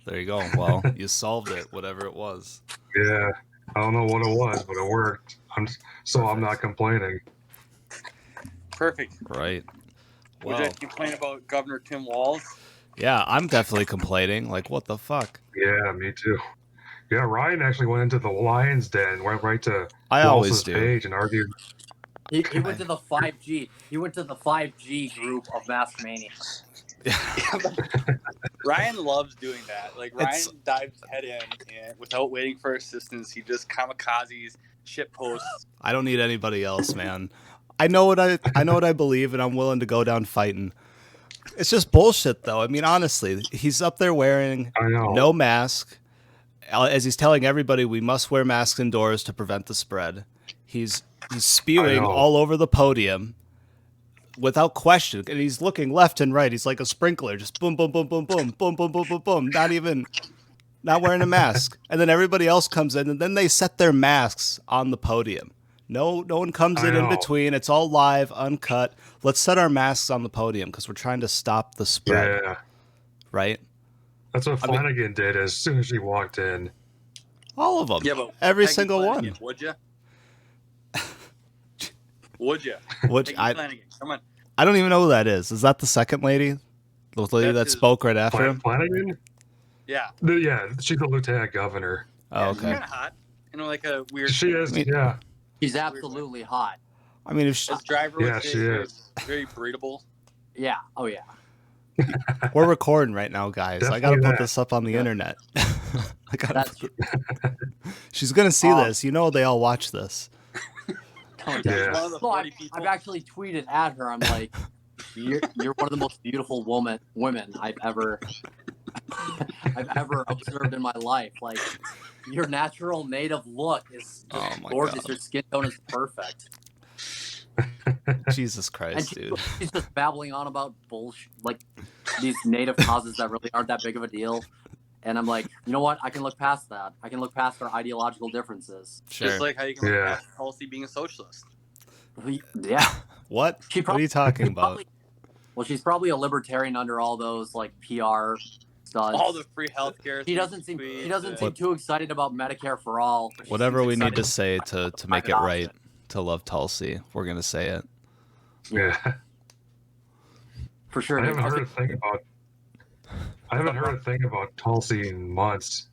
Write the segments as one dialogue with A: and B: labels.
A: There you go. Well, you solved it, whatever it was.
B: Yeah, I don't know what it was, but it worked. I'm not complaining.
C: Perfect.
A: Right.
C: Would you complain about Governor Tim Walz?
A: Yeah, I'm definitely complaining. Like, what the fuck?
B: Yeah, me too. Yeah, Ryan actually went into the lion's den, went right to
A: Walz's
B: page and argued.
D: He went to the 5G. He went to the 5G group of Mask Mania.
C: Ryan loves doing that. Like, Ryan dives head in, and without waiting for assistance, he just kamikazes, shit posts.
A: I don't need anybody else, man. I know what I believe, and I'm willing to go down fighting. It's just bullshit, though. I mean, honestly, he's up there wearing no mask, as he's telling everybody we must wear masks indoors to prevent the spread. He's spewing all over the podium without question, and he's looking left and right. He's like a sprinkler, just boom, boom, boom, boom, boom, boom, boom, boom, boom, boom. Not wearing a mask, and then everybody else comes in, and then they set their masks on the podium. No one comes in between. It's all live, uncut. Let's set our masks on the podium because we're trying to stop the spread.
B: Yeah.
A: Right?
B: That's what Flanagan did as soon as he walked in.
A: All of them.
C: Yeah, but
A: every single one.
C: Would you? Would you?
A: Come on. I don't even know who that is. Is that the second lady? The lady that spoke right after him?
B: Flanagan?
C: Yeah.
B: Yeah, she's the lieutenant governor.
A: Oh, okay.
C: She's kind of hot. Like a weird...
B: She is, yeah.
D: She's absolutely hot.
A: I mean, if
C: she... As driver would say,
B: she is.
C: Very breedable.
D: Yeah. Oh, yeah.
A: We're recording right now, guys. I got to put this up on the internet. She's going to see this. You know they all watch this.
B: Yeah.
D: So I've actually tweeted at her. I'm like, you're one of the most beautiful women I've ever observed in my life. Like, your natural native look is gorgeous. God. Your skin tone is perfect.
A: Jesus Christ, dude.
D: She's just babbling on about bullshit, like these native causes that really aren't that big of a deal. And I'm like, you know what? I can look past that. I can look past our ideological differences.
C: Sure. Just like how you can look past Tulsi being a socialist.
D: Yeah.
A: What? What are you talking about?
D: She's probably a libertarian under all those like PR studs.
C: All the free healthcare.
D: She doesn't seem too excited about Medicare for all.
A: Whatever we need to say to make it right, to love Tulsi, we're gonna say it.
B: Yeah.
D: For sure.
B: I haven't heard a thing about Tulsi in months.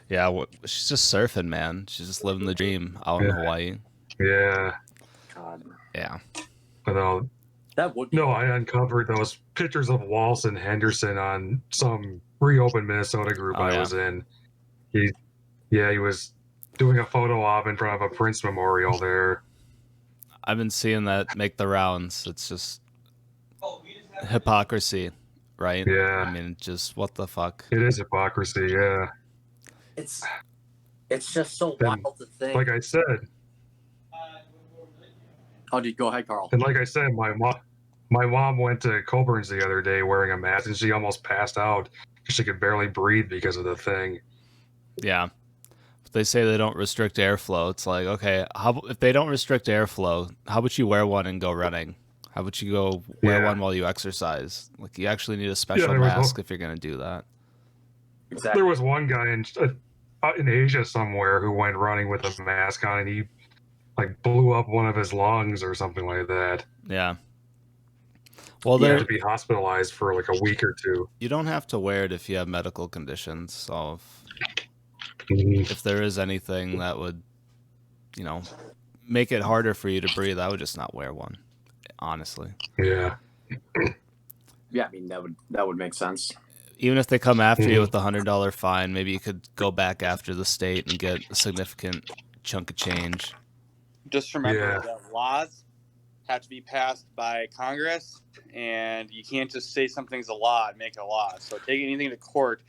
A: Yeah, she's just surfing, man. She's just living the dream out in Hawaii.
B: Yeah.
D: God.
A: Yeah.
B: But
D: that would be
B: I uncovered those pictures of Walz and Henderson on some reopened Minnesota group I was in. He was doing a photo op in front of a Prince memorial there.
A: I've been seeing that make the rounds. It's just hypocrisy, right?
B: Yeah.
A: I mean, just what the fuck?
B: It is hypocrisy, yeah.
D: It's just so wild to think.
B: Like I said.
D: Oh, dude, go ahead, Carl.
B: And like I said, my mom went to Coburn's the other day wearing a mask, and she almost passed out because she could barely breathe because of the thing.
A: Yeah. They say they don't restrict airflow. It's like, okay, if they don't restrict airflow, how about you wear one and go running? How about you go wear one while you exercise? Like, you actually need a special mask if you're going to do that.
D: Exactly.
B: There was one guy in Asia somewhere who went running with a mask on, and he like blew up one of his lungs or something like that.
A: Yeah. Well,
B: he had to be hospitalized for like a week or two.
A: You don't have to wear it if you have medical conditions. So if there is anything that would, make it harder for you to breathe, I would just not wear one. Honestly.
B: Yeah.
D: Yeah, I mean that would make sense.
A: Even if they come after you with the $100 fine, maybe you could go back after the state and get a significant chunk of change.
C: Just remember that laws have to be passed by Congress, and you can't just say something's a law and make it a law. So take anything to court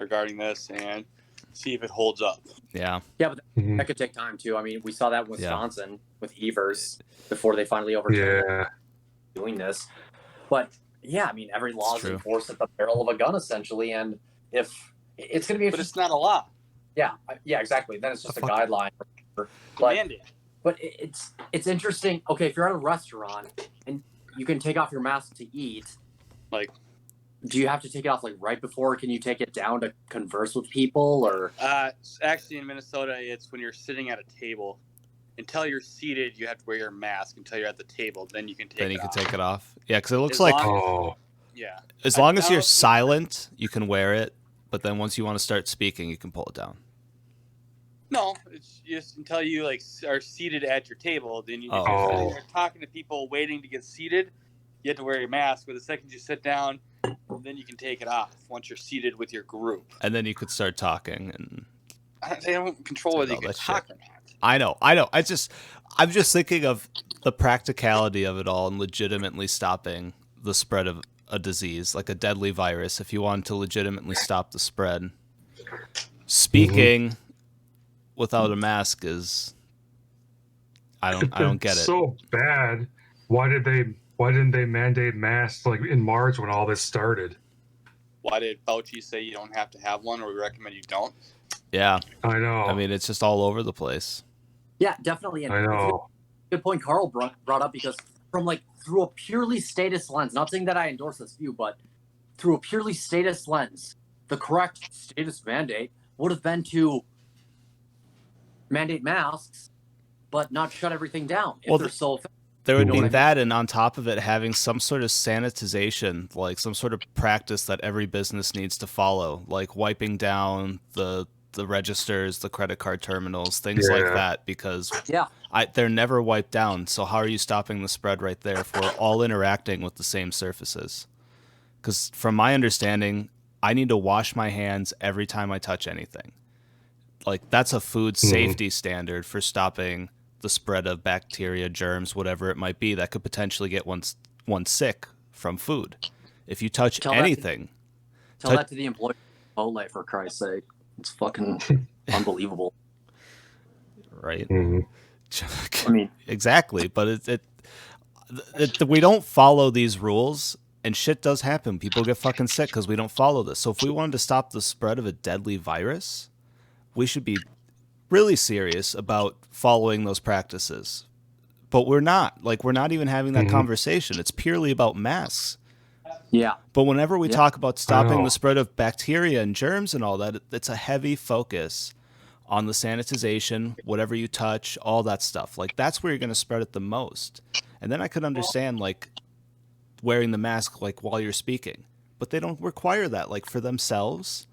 C: regarding this and see if it holds up.
A: Yeah.
D: Yeah, but that could take time too. I mean, we saw that in Wisconsin with Evers before they finally overturned doing this. But yeah, I mean, every law is enforced at the barrel of a gun essentially, and if it's going to be,
C: but it's not a law.
D: Yeah, exactly. Then it's just a guideline. But it's interesting. Okay, if you're at a restaurant and you can take off your mask to eat,
C: like
D: do you have to take it off like right before? Can you take it down to converse with people, or?
C: Actually, in Minnesota, it's when you're sitting at a table. Until you're seated, you have to wear your mask. Until you're at the table, then you can take it off.
A: Then you can take it off. Yeah, because it looks
C: As
A: like
C: long
A: as long as you're silent, you can wear it. But then once you want to start speaking, you can pull it down.
C: No, it's just until you like are seated at your table. Then if you're sitting there talking to people waiting to get seated, you have to wear your mask. But the second you sit down, then you can take it off once you're seated with your group.
A: And then you could start talking, and
C: they don't control whether you can talk or not.
A: I know. I'm just thinking of the practicality of it all and legitimately stopping the spread of a disease, like a deadly virus. If you wanted to legitimately stop the spread, speaking without a mask is, I don't get it.
B: So bad. Why didn't they mandate masks like in March when all this started?
C: Why did Fauci say you don't have to have one, or we recommend you don't?
A: Yeah,
B: I know.
A: I mean, it's just all over the place.
D: Yeah, definitely. And
B: I know.
D: Good point Carl brought up, because from like through a purely status lens, not saying that I endorse this view, but through a purely status lens, the correct status mandate would have been to mandate masks, but not shut everything down if they're so effective.
A: There would be that, and on top of it, having some sort of sanitization, like some sort of practice that every business needs to follow, like wiping down the registers, the credit card terminals, things like that, because they're never wiped down. So how are you stopping the spread right there if we're all interacting with the same surfaces? Because from my understanding, I need to wash my hands every time I touch anything. Like, that's a food safety standard for stopping the spread of bacteria, germs, whatever it might be that could potentially get one sick from food. If you touch anything,
D: tell that to the employee of Chipotle, for Christ's sake. It's fucking unbelievable.
A: Right?
D: I mean,
A: exactly. But we don't follow these rules, and shit does happen. People get fucking sick because we don't follow this. So if we wanted to stop the spread of a deadly virus, we should be really serious about following those practices. But we're not. Like, we're not even having that conversation. It's purely about masks.
D: Yeah.
A: But whenever we talk about stopping the spread of bacteria and germs and all that, it's a heavy focus on the sanitization, whatever you touch, all that stuff. Like, that's where you're going to spread it the most. And then I could understand, like, wearing the mask, like, while you're speaking. But they don't require that, like, for themselves.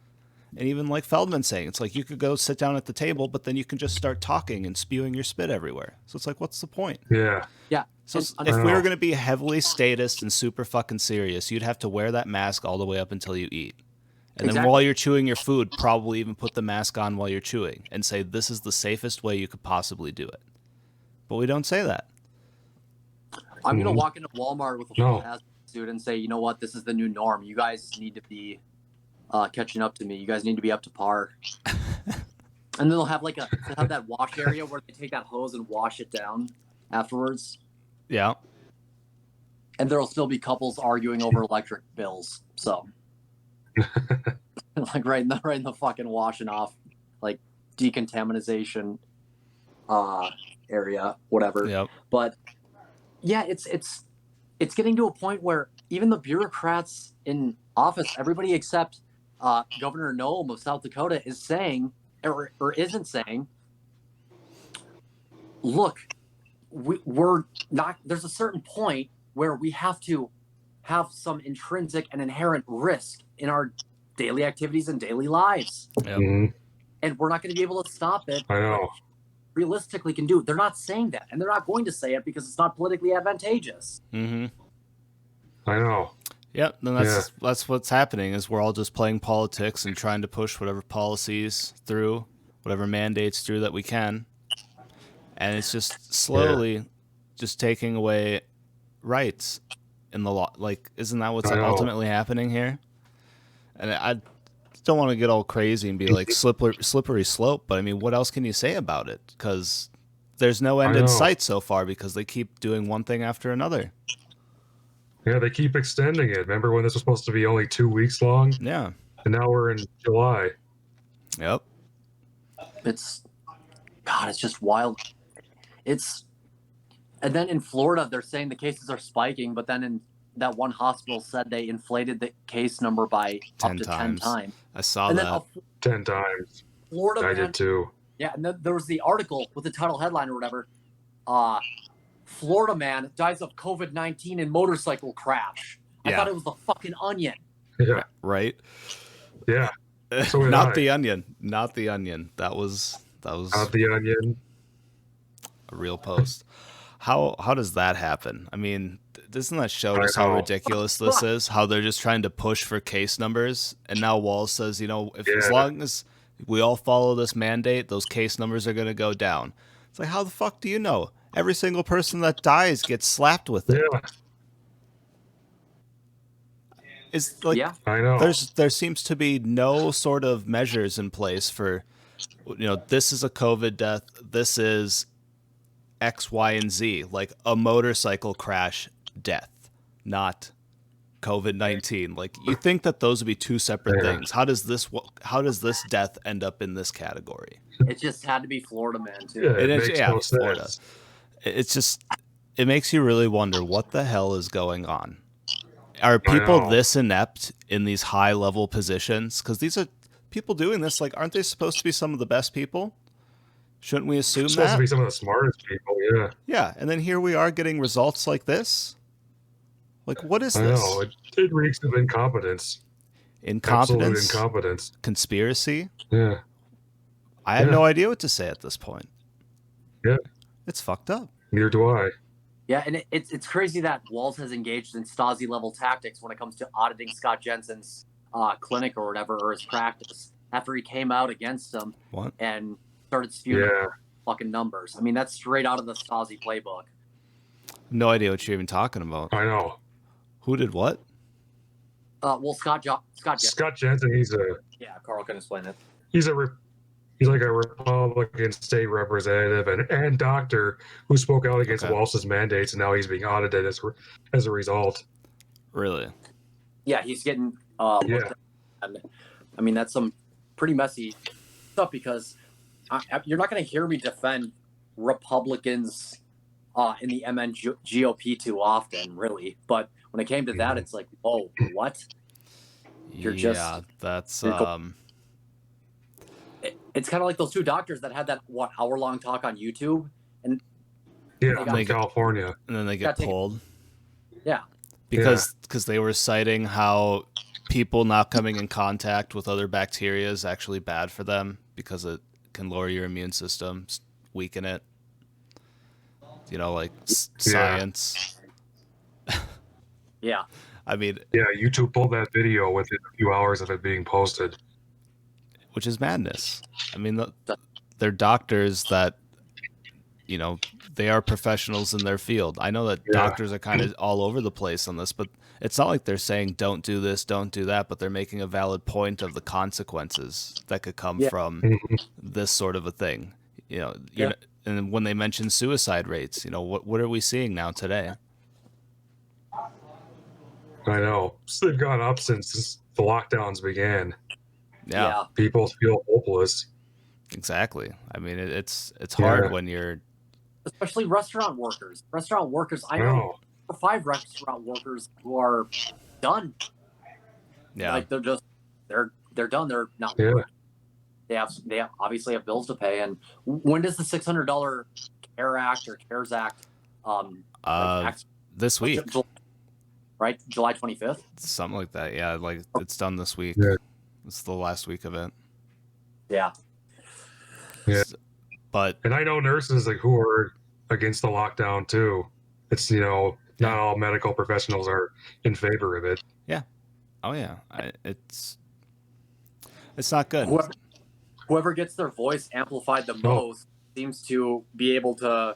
A: And even like Feldman saying, it's like you could go sit down at the table, but then you can just start talking and spewing your spit everywhere. So it's like, what's the point?
B: Yeah.
D: Yeah.
A: So if we were going to be heavily statist and super fucking serious, you'd have to wear that mask all the way up until you eat. And then while you're chewing your food, probably even put the mask on while you're chewing and say, this is the safest way you could possibly do it. But we don't say that.
D: I'm going to walk into Walmart with a full hazmat suit and say, you know what, this is the new norm. You guys need to be catching up to me. You guys need to be up to par. And then they'll have that wash area where they take that hose and wash it down afterwards.
A: Yeah.
D: And there'll still be couples arguing over electric bills. So, like right in the fucking washing off, like decontamination area, whatever.
A: Yep.
D: But yeah, it's getting to a point where even the bureaucrats in office, everybody except Governor Noem of South Dakota is saying, or isn't saying, look, we're not, there's a certain point where we have to have some intrinsic and inherent risk in our daily activities and daily lives.
A: Yep.
D: And we're not going to be able to stop it.
B: I know.
D: Realistically can do. They're not saying that, and they're not going to say it because it's not politically advantageous.
A: Mm-hmm.
B: I know.
A: Yep, then that's what's happening is we're all just playing politics and trying to push whatever policies through, whatever mandates through that we can. And it's just slowly just taking away rights in the law. Like, isn't that what's ultimately happening here? And I don't want to get all crazy and be like slippery slope, but I mean, what else can you say about it? Because there's no end in sight so far because they keep doing one thing after another.
B: Yeah, they keep extending it. Remember when this was supposed to be only 2 weeks long?
A: Yeah.
B: And now we're in July.
A: Yep.
D: It's just wild. And then in Florida, they're saying the cases are spiking, but then in that one hospital said they inflated the case number by
A: 10
D: up to
A: times.
D: 10 times.
A: I saw that.
B: 10 times.
D: Florida
B: I
D: man,
B: did too.
D: Yeah, and then there was the article with the title headline or whatever. Florida man dies of COVID-19 in motorcycle crash. I thought it was the fucking Onion.
B: Yeah.
A: Right?
B: Yeah. So
A: Not the Onion. Not the Onion. That was
B: not the Onion.
A: A real post. How does that happen? I mean, doesn't that show just how ridiculous this is? How they're just trying to push for case numbers, and now Walls says, you know, as long as we all follow this mandate, those case numbers are going to go down. It's like, how the fuck do you know? Every single person that dies gets slapped with it.
B: Yeah.
A: It's like,
B: I know.
A: There seems to be no sort of measures in place for, you know, this is a COVID death. This is X, Y, and Z, like a motorcycle crash death, not COVID-19. Like, you think that those would be two separate things. How does this death end up in this category?
D: It just had to be Florida man too.
B: Yeah, it makes no
A: Florida.
B: sense.
A: It's just, it makes you really wonder what the hell is going on. Are people this inept in these high level positions? Because these are people doing this. Like, aren't they supposed to be some of the best people? Shouldn't we assume that?
B: Supposed to be some of the smartest people, yeah.
A: Yeah, and then here we are getting results like this. Like, what is this?
B: I know. It reeks of incompetence.
A: Incompetence?
B: Absolute incompetence.
A: Conspiracy?
B: Yeah.
A: I have no idea what to say at this point.
B: Yeah.
A: It's fucked up.
B: Neither do I.
D: Yeah, and it's crazy that Walls has engaged in Stasi-level tactics when it comes to auditing Scott Jensen's clinic or whatever, or his practice, after he came out against him and started spewing fucking numbers. I mean, that's straight out of the Stasi playbook.
A: No idea what you're even talking about.
B: I know.
A: Who did what?
D: Well, Scott
B: Jensen, he's a...
D: Yeah, Carl can explain it.
B: He's like a Republican state representative and doctor who spoke out against Walsh's mandates, and now he's being audited as a result.
A: Really?
D: Yeah, he's getting looked at. And, I mean, that's some pretty messy stuff, because you're not going to hear me defend Republicans in the MN GOP too often, really. But when it came to that, it's like, oh, what?
A: That's
D: It's kind of like those two doctors that had that hour-long talk on YouTube, and
B: in California,
A: and then they get pulled.
D: Yeah,
A: because they were citing how people not coming in contact with other bacteria is actually bad for them because it can lower your immune system, weaken it. You know, like science.
D: Yeah.
A: I mean,
B: YouTube pulled that video within a few hours of it being posted,
A: which is madness. I mean, they're doctors that, you know, they are professionals in their field. I know that doctors are kind of all over the place on this, but it's not like they're saying don't do this, don't do that, but they're making a valid point of the consequences that could come from this sort of a thing. You know, and when they mention suicide rates, you know, what are we seeing now today?
B: I know. So they've gone up since the lockdowns began.
A: Yeah.
B: People feel hopeless.
A: Exactly. I mean, it's hard when you're...
D: Especially restaurant workers. I know 5 restaurant workers who are done.
A: Yeah.
D: Like, they're done. They're not
B: working. They
D: obviously have bills to pay. And when does the $600 CARE Act or CARES Act
A: this week?
D: Right? July 25th?
A: Something like that. Yeah, like it's done this week.
B: Yeah.
A: It's the last week of it.
D: Yeah.
B: Yeah.
A: But
B: and I know nurses who are against the lockdown too. It's, you know, not all medical professionals are in favor of it.
A: Yeah. Oh yeah. It's not good.
D: Whoever gets their voice amplified the most seems to be able to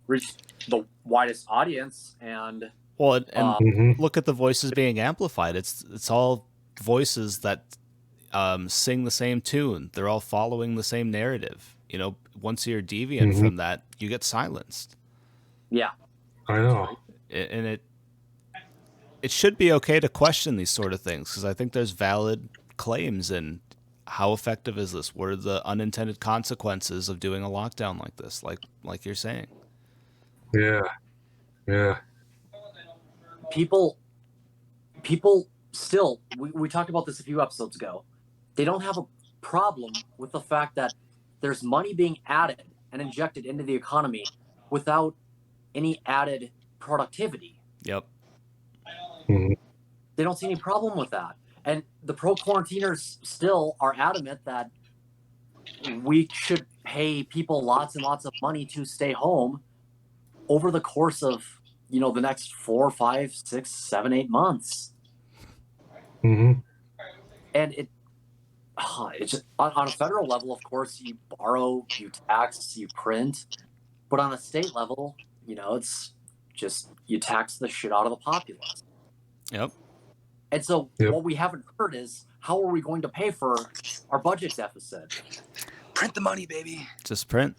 D: reach the widest audience. And
A: look at the voices being amplified. It's all voices that sing the same tune. They're all following the same narrative. You know, once you're deviant from that, you get silenced.
D: Yeah,
B: I know.
A: And it should be okay to question these sort of things, because I think there's valid claims in how effective is this? What are the unintended consequences of doing a lockdown like this? Like you're saying.
B: Yeah. Yeah.
D: people still, we talked about this a few episodes ago. They don't have a problem with the fact that there's money being added and injected into the economy without any added productivity.
A: Yep.
B: Mhm.
D: They don't see any problem with that. And the pro-quarantiners still are adamant that we should pay people lots and lots of money to stay home over the course of, the next 4, 5, 6, 7, 8 months.
B: Mhm.
D: And it's just, on a federal level, of course, you borrow, you tax, you print. But on a state level, it's just you tax the shit out of the populace.
A: Yep.
D: And so what we haven't heard is, how are we going to pay for our budget deficit?
C: Print the money, baby.
A: Just print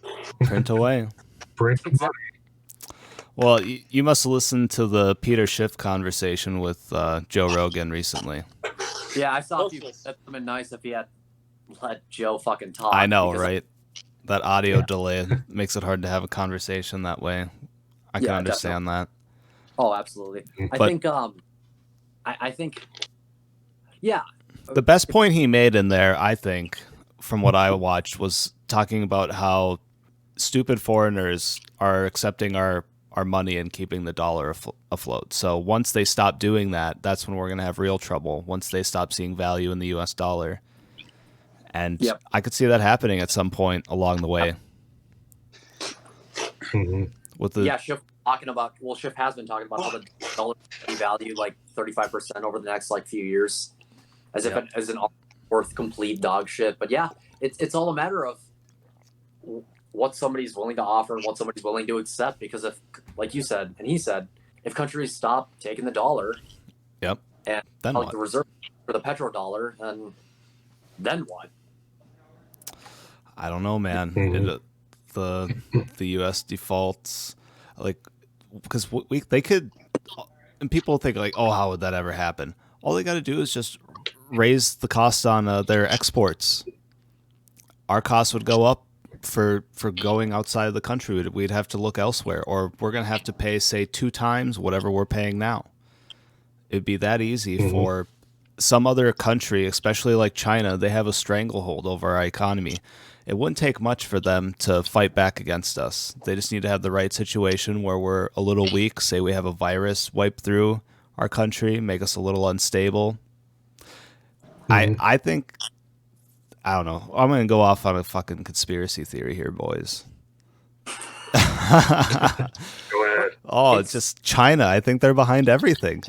A: away.
B: Print the money.
A: Well, you must have listened to the Peter Schiff conversation with Joe Rogan recently.
D: Yeah, I saw you. That would have been nice if he had let Joe fucking talk.
A: I know, right? That audio delay makes it hard to have a conversation that way. I can understand that.
D: Oh, absolutely. I think, yeah.
A: The best point he made in there, I think, from what I watched, was talking about how stupid foreigners are accepting our money and keeping the dollar afloat. So once they stop doing that, that's when we're going to have real trouble, once they stop seeing value in the U.S. dollar. And I could see that happening at some point along the way.
B: Mm-hmm.
D: Schiff Schiff has been talking about how the dollar will value like 35% over the next few years, as if it is an worth complete dog shit. But it's all a matter of what somebody's willing to offer and what somebody's willing to accept. Because if, like you said, and he said, if countries stop taking the dollar,
A: and
D: then
A: what?
D: the reserve for the petrodollar, then what?
A: I don't know, man.
B: Mm-hmm.
A: The U.S. defaults, because they could, and people think oh, how would that ever happen? All they got to do is just raise the costs on their exports. Our costs would go up for going outside of the country. We'd have to look elsewhere, or we're gonna have to pay, say, 2 times whatever we're paying now. It'd be that easy for some other country, especially like China. They have a stranglehold over our economy. It wouldn't take much for them to fight back against us. They just need to have the right situation where we're a little weak. Say we have a virus wipe through our country, make us a little unstable. I think, I don't know. I'm going to go off on a fucking conspiracy theory here, boys.
B: Go ahead.
A: Oh, it's just China. I think they're behind everything.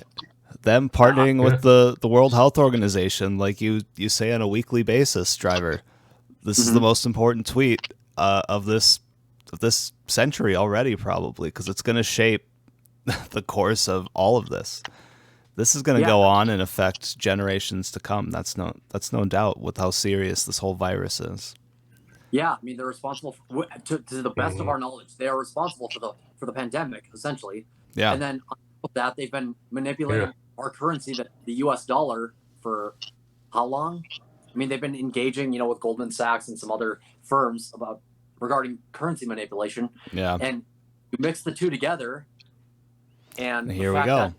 A: Them partnering with the World Health Organization, like you say on a weekly basis, Driver. This is the most important tweet of this century already, probably, because it's going to shape the course of all of this. This is going to go on and affect generations to come. That's no doubt with how serious this whole virus is.
D: Yeah, I mean, they're responsible to the best of our knowledge. They are responsible for the pandemic, essentially.
A: Yeah.
D: And then on top of that, they've been manipulating our currency, the U.S. dollar, for how long? I mean, they've been engaging, with Goldman Sachs and some other firms regarding currency manipulation.
A: Yeah.
D: And you mix the two together, and
A: here
D: the
A: we
D: fact
A: go.
D: that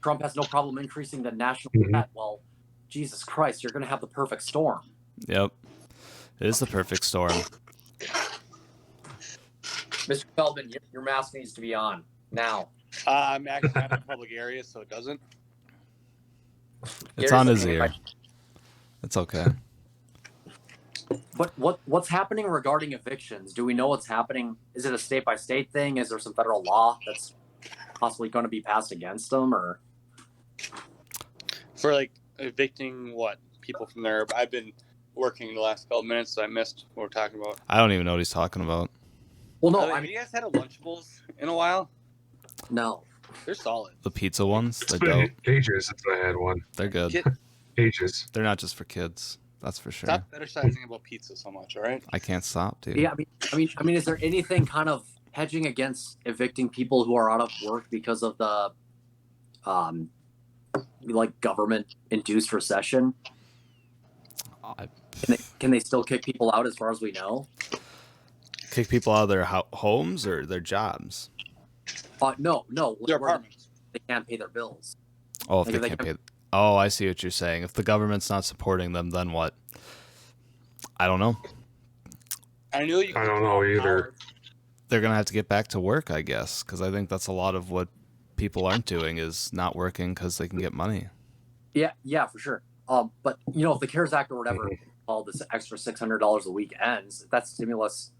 D: Trump has no problem increasing the national debt. Well, Jesus Christ, you're going to have the perfect storm.
A: Yep. It is the perfect storm.
D: Mr. Feldman, your mask needs to be on now.
C: I'm actually not in a public area, so it doesn't.
A: It's on his ear. It's okay.
D: But what's happening regarding evictions? Do we know what's happening? Is it a state-by-state thing? Is there some federal law that's possibly going to be passed against them, or
C: for evicting people from there? I've been working the last couple minutes, so I missed what we're talking about.
A: I don't even know what he's talking about.
D: Well, no,
C: have you guys had a Lunchables in a while?
D: No,
C: they're solid.
A: The pizza ones,
B: It's
A: they're
B: been
A: dope.
B: ages since I had one.
A: They're good.
B: Ages.
A: They're not just for kids. That's for sure.
C: Stop fetishizing about pizza so much, all right?
A: I can't stop, dude.
D: Yeah, I mean, is there anything kind of hedging against evicting people who are out of work because of the, government-induced recession? Can they still kick people out, as far as we know?
A: Kick people out of their homes or their jobs?
D: No.
C: Their apartments.
D: they can't pay their bills.
A: Oh, if they can't pay. Oh, I see what you're saying. If the government's not supporting them, then what? I don't know.
C: I don't
B: know either.
A: They're going to have to get back to work, I guess, because I think that's a lot of what people aren't doing is not working because they can get money.
D: Yeah, for sure. But, if the CARES Act or whatever called this extra $600 a week ends, if that stimulus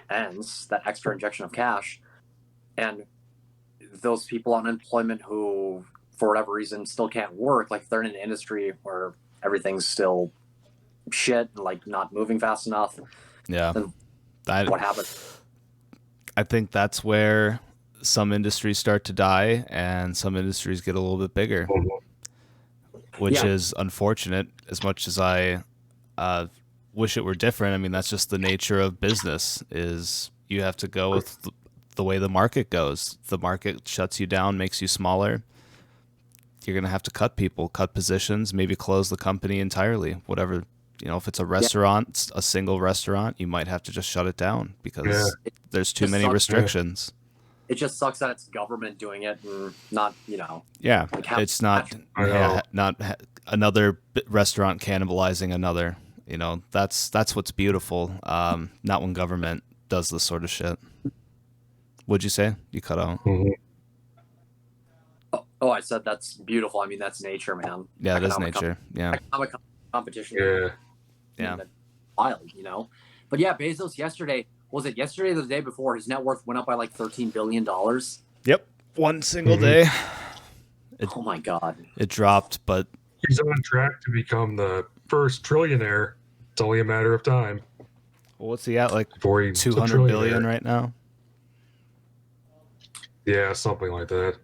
D: ends, that extra injection of cash, and those people on unemployment who, for whatever reason, still can't work, like if they're in an industry where everything's still shit and like not moving fast enough, then what happens?
A: I think that's where some industries start to die and some industries get a little bit bigger, which is unfortunate. As much as I wish it were different, I mean, that's just the nature of business, is you have to go with the way the market goes. The market shuts you down, makes you smaller. You're going to have to cut people, cut positions, maybe close the company entirely. Whatever, if it's a restaurant, a single restaurant, you might have to just shut it down because there's too many restrictions.
D: It just sucks that it's government doing it and not,
A: Yeah, it's not another restaurant cannibalizing another. That's what's beautiful. Not when government does this sort of shit. What'd you say? You cut out.
D: Oh, I said that's beautiful. I mean, that's nature, man.
A: Yeah, it is nature.
D: Economic competition.
A: Yeah.
D: Wild, But yeah, Bezos yesterday, was it yesterday or the day before, his net worth went up by like $13 billion?
A: Yep. One single day.
D: Oh my God.
A: It dropped, but...
B: He's on track to become the first trillionaire. It's only a matter of time.
A: Well, what's he at? Like 200 billion right now?
B: Yeah, something like that.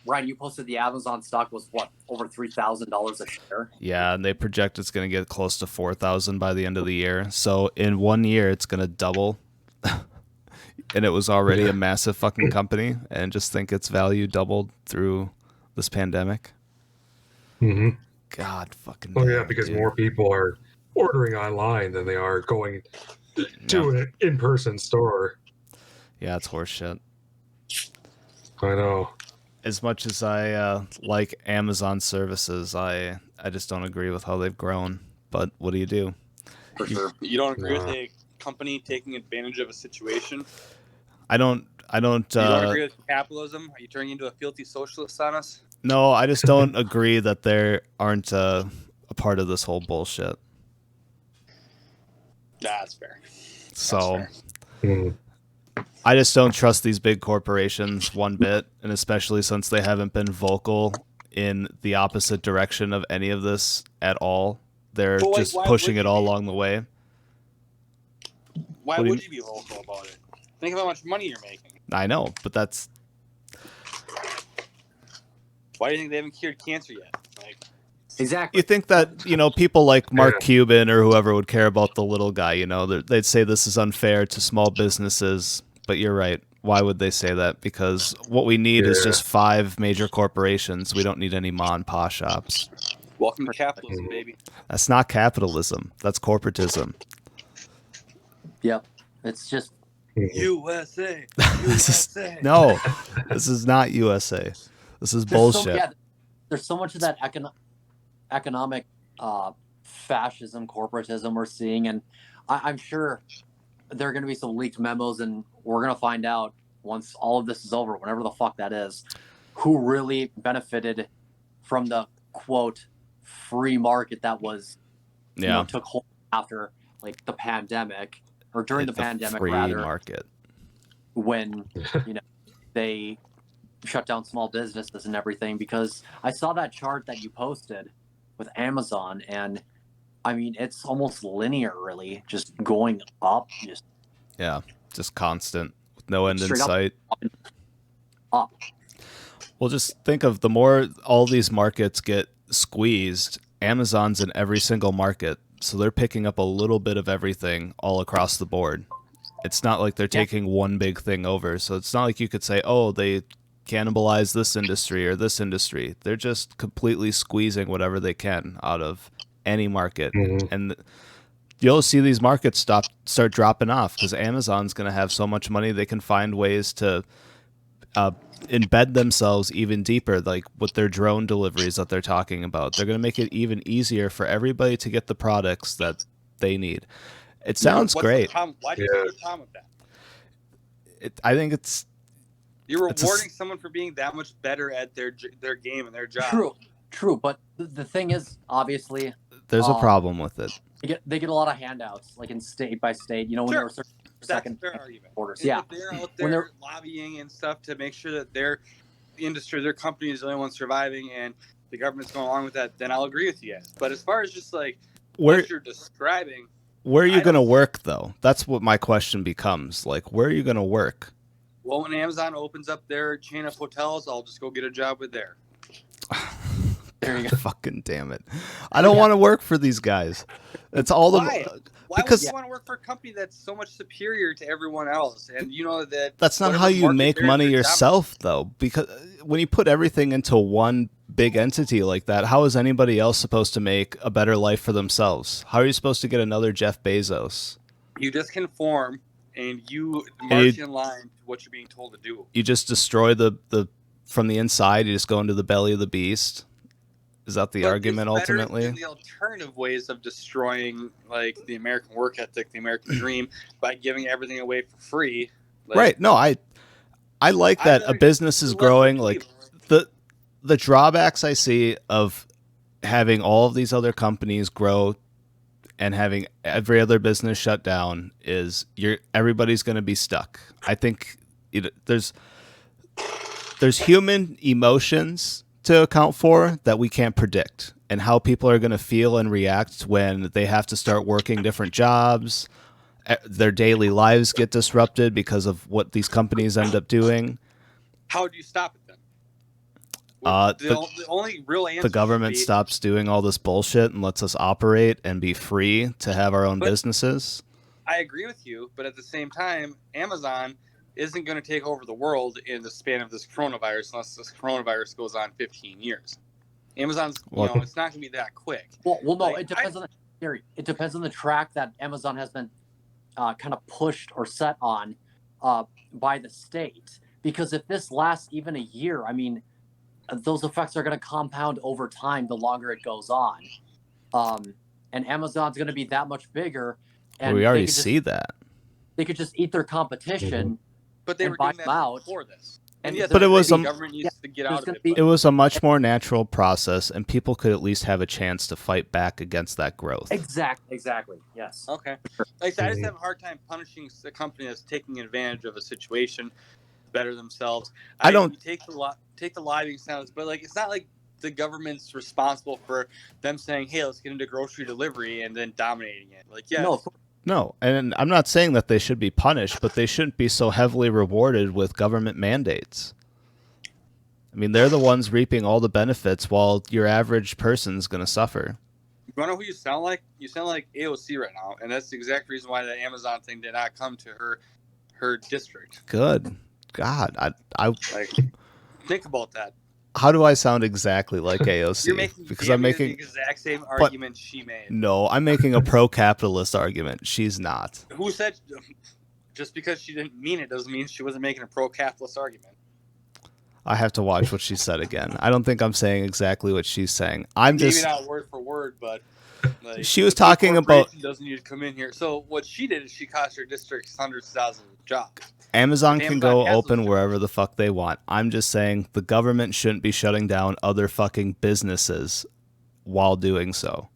D: Ryan, you posted the Amazon stock was what, over $3,000 a share?
A: Yeah, and they project it's going to get close to 4,000 by the end of the year. So in 1 year, it's going to double. And it was already a massive fucking company, and just think its value doubled through this pandemic.
B: Mm-hmm.
A: God fucking.
B: Oh yeah, because more people are ordering online than they are going to an in-person store.
A: Yeah, it's horseshit.
B: I know.
A: As much as I like Amazon services, I just don't agree with how they've grown. But what do you do?
D: For sure.
C: You don't agree with a company taking advantage of a situation?
A: I don't. You
C: don't agree with capitalism? Are you turning into a filthy socialist on us?
A: No, I just don't agree that they aren't a part of this whole bullshit.
C: That's fair.
A: So, I just don't trust these big corporations one bit, and especially since they haven't been vocal in the opposite direction of any of this at all. They're just pushing it all along the way.
C: Why would you be vocal about it? Think of how much money you're making.
A: I know, but that's...
C: Why do you think they haven't cured cancer yet?
D: Exactly.
A: You think that, people like Mark Cuban or whoever would care about the little guy, they'd say this is unfair to small businesses, but you're right. Why would they say that? Because what we need is just 5 major corporations. We don't need any ma and pa shops.
C: Welcome to capitalism, baby.
A: That's not capitalism. That's corporatism.
D: Yep. It's just...
C: USA.
A: No, this is not USA. This is bullshit.
D: There's so much of that economic fascism, corporatism we're seeing, and I'm sure there are going to be some leaked memos, and we're going to find out once all of this is over, whenever the fuck that is, who really benefited from the quote free market that was took hold after like the pandemic, or during the pandemic
A: free
D: rather,
A: market,
D: when they shut down small businesses and everything. Because I saw that chart that you posted with Amazon, and I mean, it's almost linear, really, just going up.
A: Just constant, with no end in sight.
D: Up.
A: Well, just think of the more all these markets get squeezed, Amazon's in every single market, so they're picking up a little bit of everything all across the board. It's not like they're taking one big thing over, so it's not like you could say, oh, they cannibalize this industry or this industry. They're just completely squeezing whatever they can out of any market. And you'll see these markets start dropping off because Amazon's going to have so much money they can find ways to embed themselves even deeper, like with their drone deliveries that they're talking about. They're going to make it even easier for everybody to get the products that they need. It sounds great.
C: Why do you have a problem with that?
A: I think it's...
C: You're rewarding someone for being that much better at their game and their job.
D: True, but the thing is, obviously...
A: There's a problem with it.
D: They get a lot of handouts, like in state by state, when there are certain second orders. Yeah.
C: If they're out there lobbying and stuff to make sure that their industry, their company is the only one surviving and the government's going along with that, then I'll agree with you guys. But as far as just like what you're describing...
A: Where are you going to work, though? That's what my question becomes. Like, where are you going to work?
C: Well, when Amazon opens up their chain of hotels, I'll just go get a job with there.
A: There you go. Fucking damn it. I don't want to work for these guys. It's all
C: Why? Why would you want to work for a company that's so much superior to everyone else? And you know
A: that's not how you make money yourself, though. Because when you put everything into one big entity like that, how is anybody else supposed to make a better life for themselves? How are you supposed to get another Jeff Bezos?
C: You just conform and you march in line to what you're being told to do.
A: You just destroy the from the inside. You just go into the belly of the beast. Is that the argument ultimately?
C: The alternative ways of destroying like the American work ethic, the American dream, by giving everything away for free.
A: Like, right. No, I like that a business is growing. Like the drawbacks I see of having all of these other companies grow and having every other business shut down is everybody's going to be stuck. I think there's human emotions to account for that we can't predict, and how people are going to feel and react when they have to start working different jobs. Their daily lives get disrupted because of what these companies end up doing.
C: How do you stop it then? The only real answer,
A: the government stops doing all this bullshit and lets us operate and be free to have our own businesses.
C: I agree with you, but at the same time, Amazon isn't going to take over the world in the span of this coronavirus unless this coronavirus goes on 15 years. Amazon's, it's not going to be that quick.
D: Well, no, it depends it depends on the track that Amazon has been kind of pushed or set on by the state. Because if this lasts even a year, I mean, those effects are going to compound over time the longer it goes on. And Amazon's going to be that much bigger. And
A: we already see that.
D: They could just eat their competition.
C: But they were doing that before this. And yes,
A: but it was
C: government needs to get out of it.
A: It was a much more natural process, and people could at least have a chance to fight back against that growth.
D: Exactly. Yes.
C: Okay. Like I said, I just have a hard time punishing a company that's taking advantage of a situation, better themselves.
A: I don't
C: take the lobbying sounds, but like it's not like the government's responsible for them saying, "Hey, let's get into grocery delivery," and then dominating it. Like, yeah.
A: No, and I'm not saying that they should be punished, but they shouldn't be so heavily rewarded with government mandates. I mean, they're the ones reaping all the benefits while your average person's going to suffer.
C: You want to know who you sound like? You sound like AOC right now, and that's the exact reason why the Amazon thing did not come to her district.
A: Good. God, I
C: like, think about that.
A: How do I sound exactly like AOC?
C: Because I'm making the exact same argument she made.
A: No, I'm making a pro-capitalist argument. She's not.
C: Who said just because she didn't mean it doesn't mean she wasn't making a pro-capitalist argument?
A: I have to watch what she said again. I don't think I'm saying exactly what she's saying.
C: Maybe not word for word, but like,
A: she was talking about
C: doesn't need to come in here. So what she did is she cost her district hundreds of thousands of jobs.
A: Amazon can go open wherever the fuck they want. I'm just saying the government shouldn't be shutting down other fucking businesses while doing so.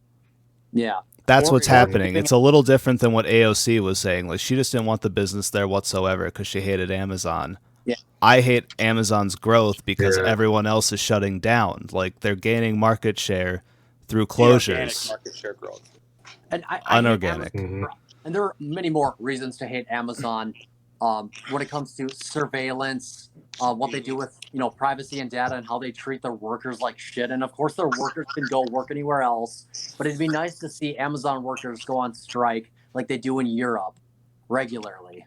D: Yeah.
A: That's what's happening. It's a little different than what AOC was saying. Like, she just didn't want the business there whatsoever because she hated Amazon.
D: Yeah.
A: I hate Amazon's growth because everyone else is shutting down. Like, they're gaining market share through closures.
C: Organic market share growth.
D: And
A: unorganic.
D: And there are many more reasons to hate Amazon. When it comes to surveillance, what they do with privacy and data, and how they treat their workers like shit. And of course, their workers can go work anywhere else. But it'd be nice to see Amazon workers go on strike like they do in Europe regularly.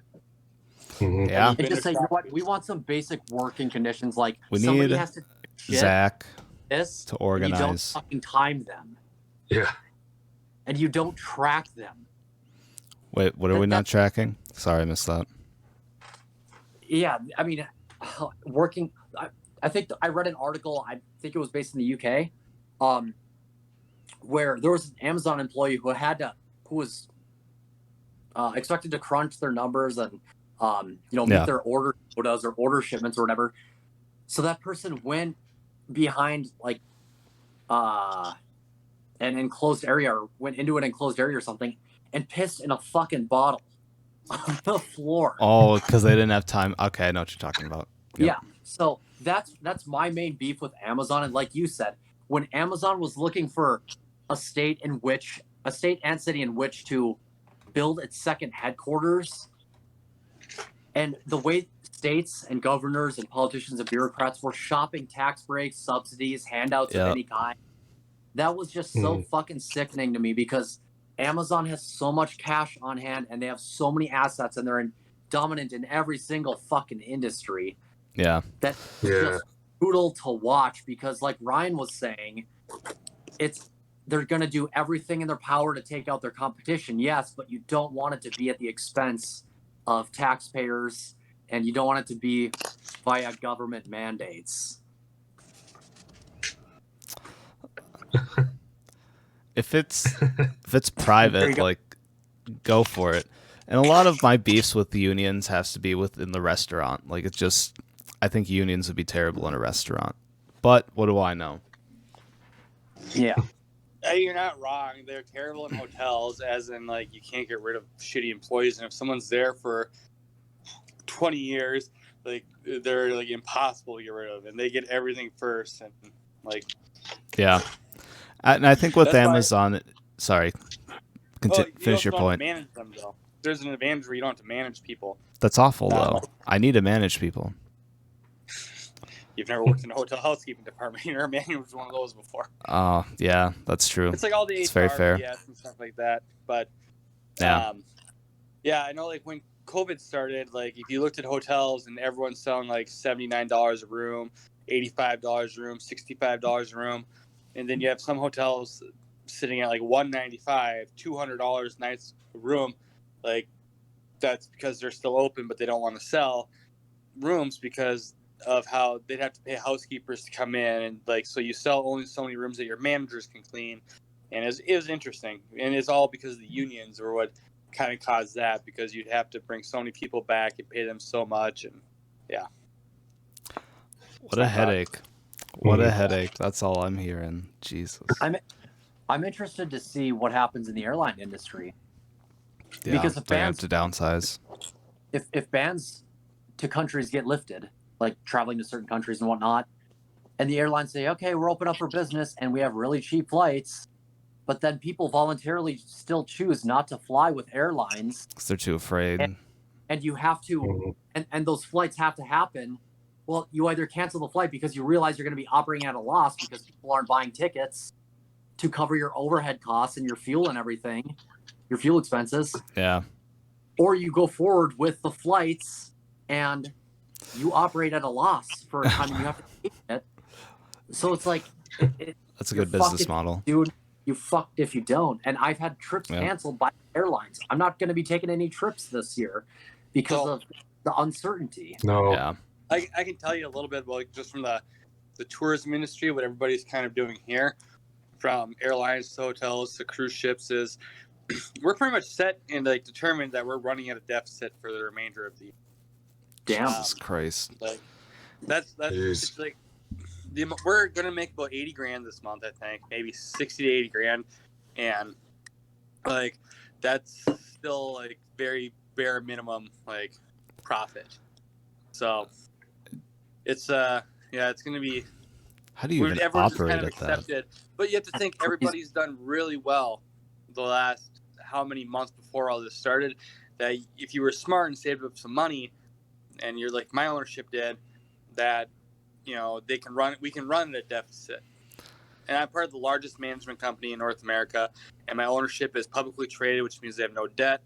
A: Yeah,
D: and just say, you know what, we want some basic working conditions. Like
A: somebody
D: has to
A: Zach
D: to
A: organize.
D: And you don't fucking time them.
B: Yeah.
D: And you don't track them.
A: Wait, what are we not tracking? Sorry, I missed that.
D: Yeah, I mean, working. I think I read an article. I think it was based in the UK, where there was an Amazon employee who was expected to crunch their numbers and meet their order quotas or order shipments or whatever. So that person went behind like an enclosed area, or went into an enclosed area or something, and pissed in a fucking bottle on the floor.
A: Oh, because they didn't have time. Okay, I know what you're talking about.
D: Yep. Yeah. So that's my main beef with Amazon. And like you said, when Amazon was looking for a state and city in which to build its second headquarters, and the way states and governors and politicians and bureaucrats were shopping tax breaks, subsidies, handouts of any kind, that was just so fucking sickening to me, because Amazon has so much cash on hand and they have so many assets and they're dominant in every single fucking industry.
A: Yeah.
D: That's just brutal to watch, because like Ryan was saying, they're going to do everything in their power to take out their competition. Yes, but you don't want it to be at the expense of taxpayers, and you don't want it to be via government mandates.
A: If it's private, like, go for it. And a lot of my beefs with the unions has to be within the restaurant. Like, it's just, I think unions would be terrible in a restaurant. But what do I know?
D: Yeah.
C: You're not wrong. They're terrible in hotels, as in, like, you can't get rid of shitty employees. And if someone's there for 20 years, like, they're, like, impossible to get rid of. And they get everything first. And, like...
A: Yeah. And I think with Amazon... Sorry. Finish your point.
C: Manage them, though. There's an advantage where you don't have to manage people.
A: That's awful, though. I need to manage people.
C: You've never worked in a hotel housekeeping department. You never managed one of those before.
A: Oh, yeah, that's true.
C: It's like all the
A: HR very fair.
C: BS and stuff like that. But,
A: yeah,
C: I know, like, when COVID started, like, if you looked at hotels and everyone's selling, like, $79 a room, $85 a room, $65 a room, and then you have some hotels sitting at, like, $195, $200 nights a room, like, that's because they're still open, but they don't want to sell rooms because of how they'd have to pay housekeepers to come in, and like, so you sell only so many rooms that your managers can clean. And it was interesting, and it's all because the unions were what kind of caused that, because you'd have to bring so many people back and pay them so much. And
A: what a headache. What a headache. That's all I'm hearing. Jesus.
D: I'm interested to see what happens in the airline industry.
A: Yeah,
D: because if
A: they have to downsize.
D: If bans to countries get lifted, like traveling to certain countries and whatnot, and the airlines say, okay, we're open up for business and we have really cheap flights, but then people voluntarily still choose not to fly with airlines
A: because they're too afraid,
D: and you have to, and those flights have to happen. Well, you either cancel the flight because you realize you're going to be operating at a loss because people aren't buying tickets to cover your overhead costs and your fuel and everything, your fuel expenses.
A: Yeah.
D: Or you go forward with the flights and you operate at a loss for a time and you have to pay it. So it's like...
A: That's a good business model.
D: Dude, you fucked if you don't. And I've had trips canceled by airlines. I'm not going to be taking any trips this year because of the uncertainty.
B: No.
A: Yeah.
C: I can tell you a little bit about, like, just from the tourism industry, what everybody's kind of doing here, from airlines to hotels to cruise ships, is we're pretty much set and, like, determined that we're running at a deficit for the remainder of the year.
D: Damn.
A: Jesus Christ.
C: Like, that's it's like, we're gonna make about 80 grand this month, I think, maybe 60 to 80 grand, and like, that's still, like, very bare minimum, like, profit. So it's it's gonna be...
A: How do you even operate at that?
C: But you have to think everybody's done really well the last how many months before all this started, that if you were smart and saved up some money, and you're like my ownership did, that, you know, we can run at a deficit. And I'm part of the largest management company in North America, and my ownership is publicly traded, which means they have no debt.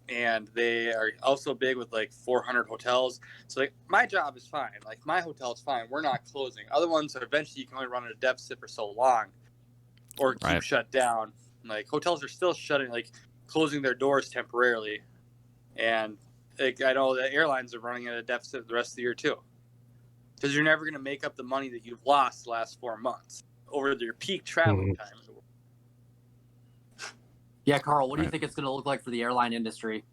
C: And they are also big with, like, 400 hotels. So, like, my job is fine. Like, my hotel is fine. We're not closing. Other ones, eventually you can only run at a deficit for so long or keep shut down. Like, hotels are still shutting, like, closing their doors temporarily. And, like, I know the airlines are running at a deficit the rest of the year, too. because you're never going to make up the money that you've lost the last 4 months over your peak traveling time.
D: Yeah, Carl, what do you think it's going to look like for the airline industry?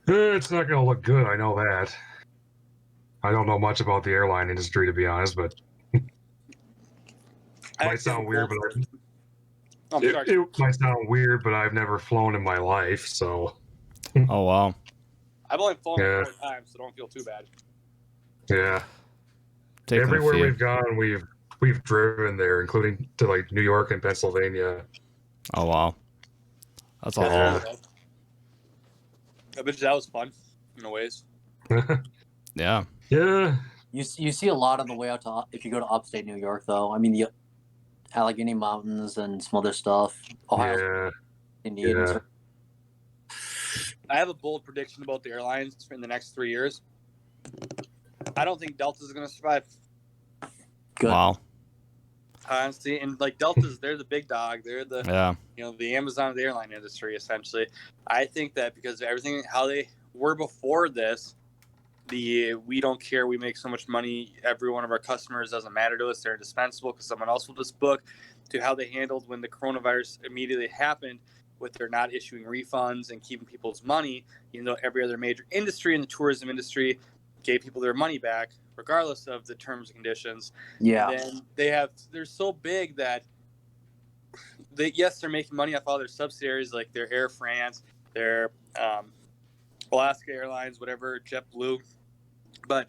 B: It's not going to look good. I know that. I don't know much about the airline industry, to be honest, but it might sound weird, but it might sound weird, but I've never flown in my life, so.
A: Oh, wow.
C: I've only flown 4 times, so don't feel too bad.
B: Yeah. Everywhere we've gone, we've driven there, including to like New York and Pennsylvania.
A: Oh, wow. That's a haul.
C: I bet that was fun in a ways.
A: Yeah.
B: Yeah.
D: You see a lot on the way out to, if you go to upstate New York, though. I mean, the Allegheny Mountains and some other stuff. Ohio.
B: Yeah.
C: I have a bold prediction about the airlines in the next 3 years. I don't think Delta's going to survive.
D: Good.
A: Wow.
C: Honestly, and like Delta's, they're the big dog. They're the the Amazon of the airline industry, essentially. I think that because of everything, how they were before this, we don't care, we make so much money, every one of our customers doesn't matter to us, they're indispensable because someone else will just book, to how they handled when the coronavirus immediately happened, with their not issuing refunds and keeping people's money, even though every other major industry in the tourism industry gave people their money back regardless of the terms and conditions.
D: Yeah.
C: And then they're so big that they're making money off all their subsidiaries, like their Air France, their Alaska Airlines, whatever, JetBlue. But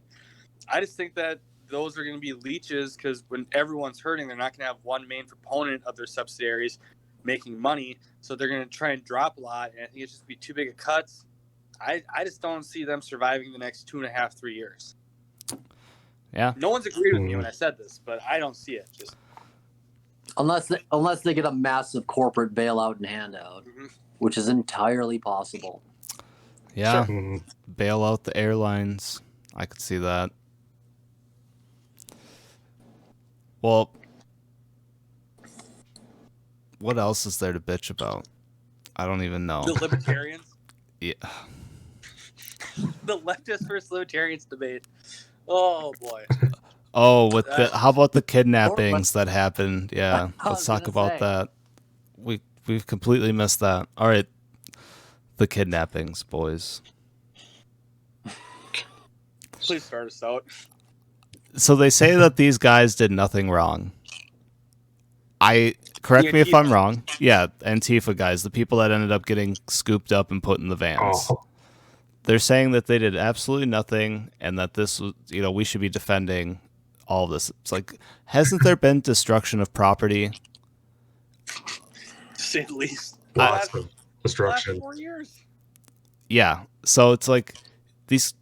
C: I just think that those are going to be leeches, because when everyone's hurting, they're not going to have one main proponent of their subsidiaries making money. So they're going to try and drop a lot. And I think it's just be too big of cuts. I just don't see them surviving the next 2.5, 3 years.
A: Yeah.
C: No one's agreed with me when I said this, but I don't see it. Just
D: unless they get a massive corporate bailout and handout, which is entirely possible.
A: Yeah. Sure. Bail out the airlines. I could see that. Well, what else is there to bitch about? I don't even know.
C: The libertarians?
A: Yeah.
C: The leftist versus libertarians debate. Oh, boy.
A: Oh, how about the kidnappings that happened? Yeah, let's talk about that. We've completely missed that. All right, the kidnappings, boys.
C: Please start us out.
A: So they say that these guys did nothing wrong. Correct me if I'm wrong. Yeah, Antifa guys, the people that ended up getting scooped up and put in the vans. Oh. They're saying that they did absolutely nothing, and that this was, we should be defending all of this. It's like, hasn't there been destruction of property?
C: To say the least.
B: Lots of destruction.
C: Last 4 years.
A: Yeah, so it's like it's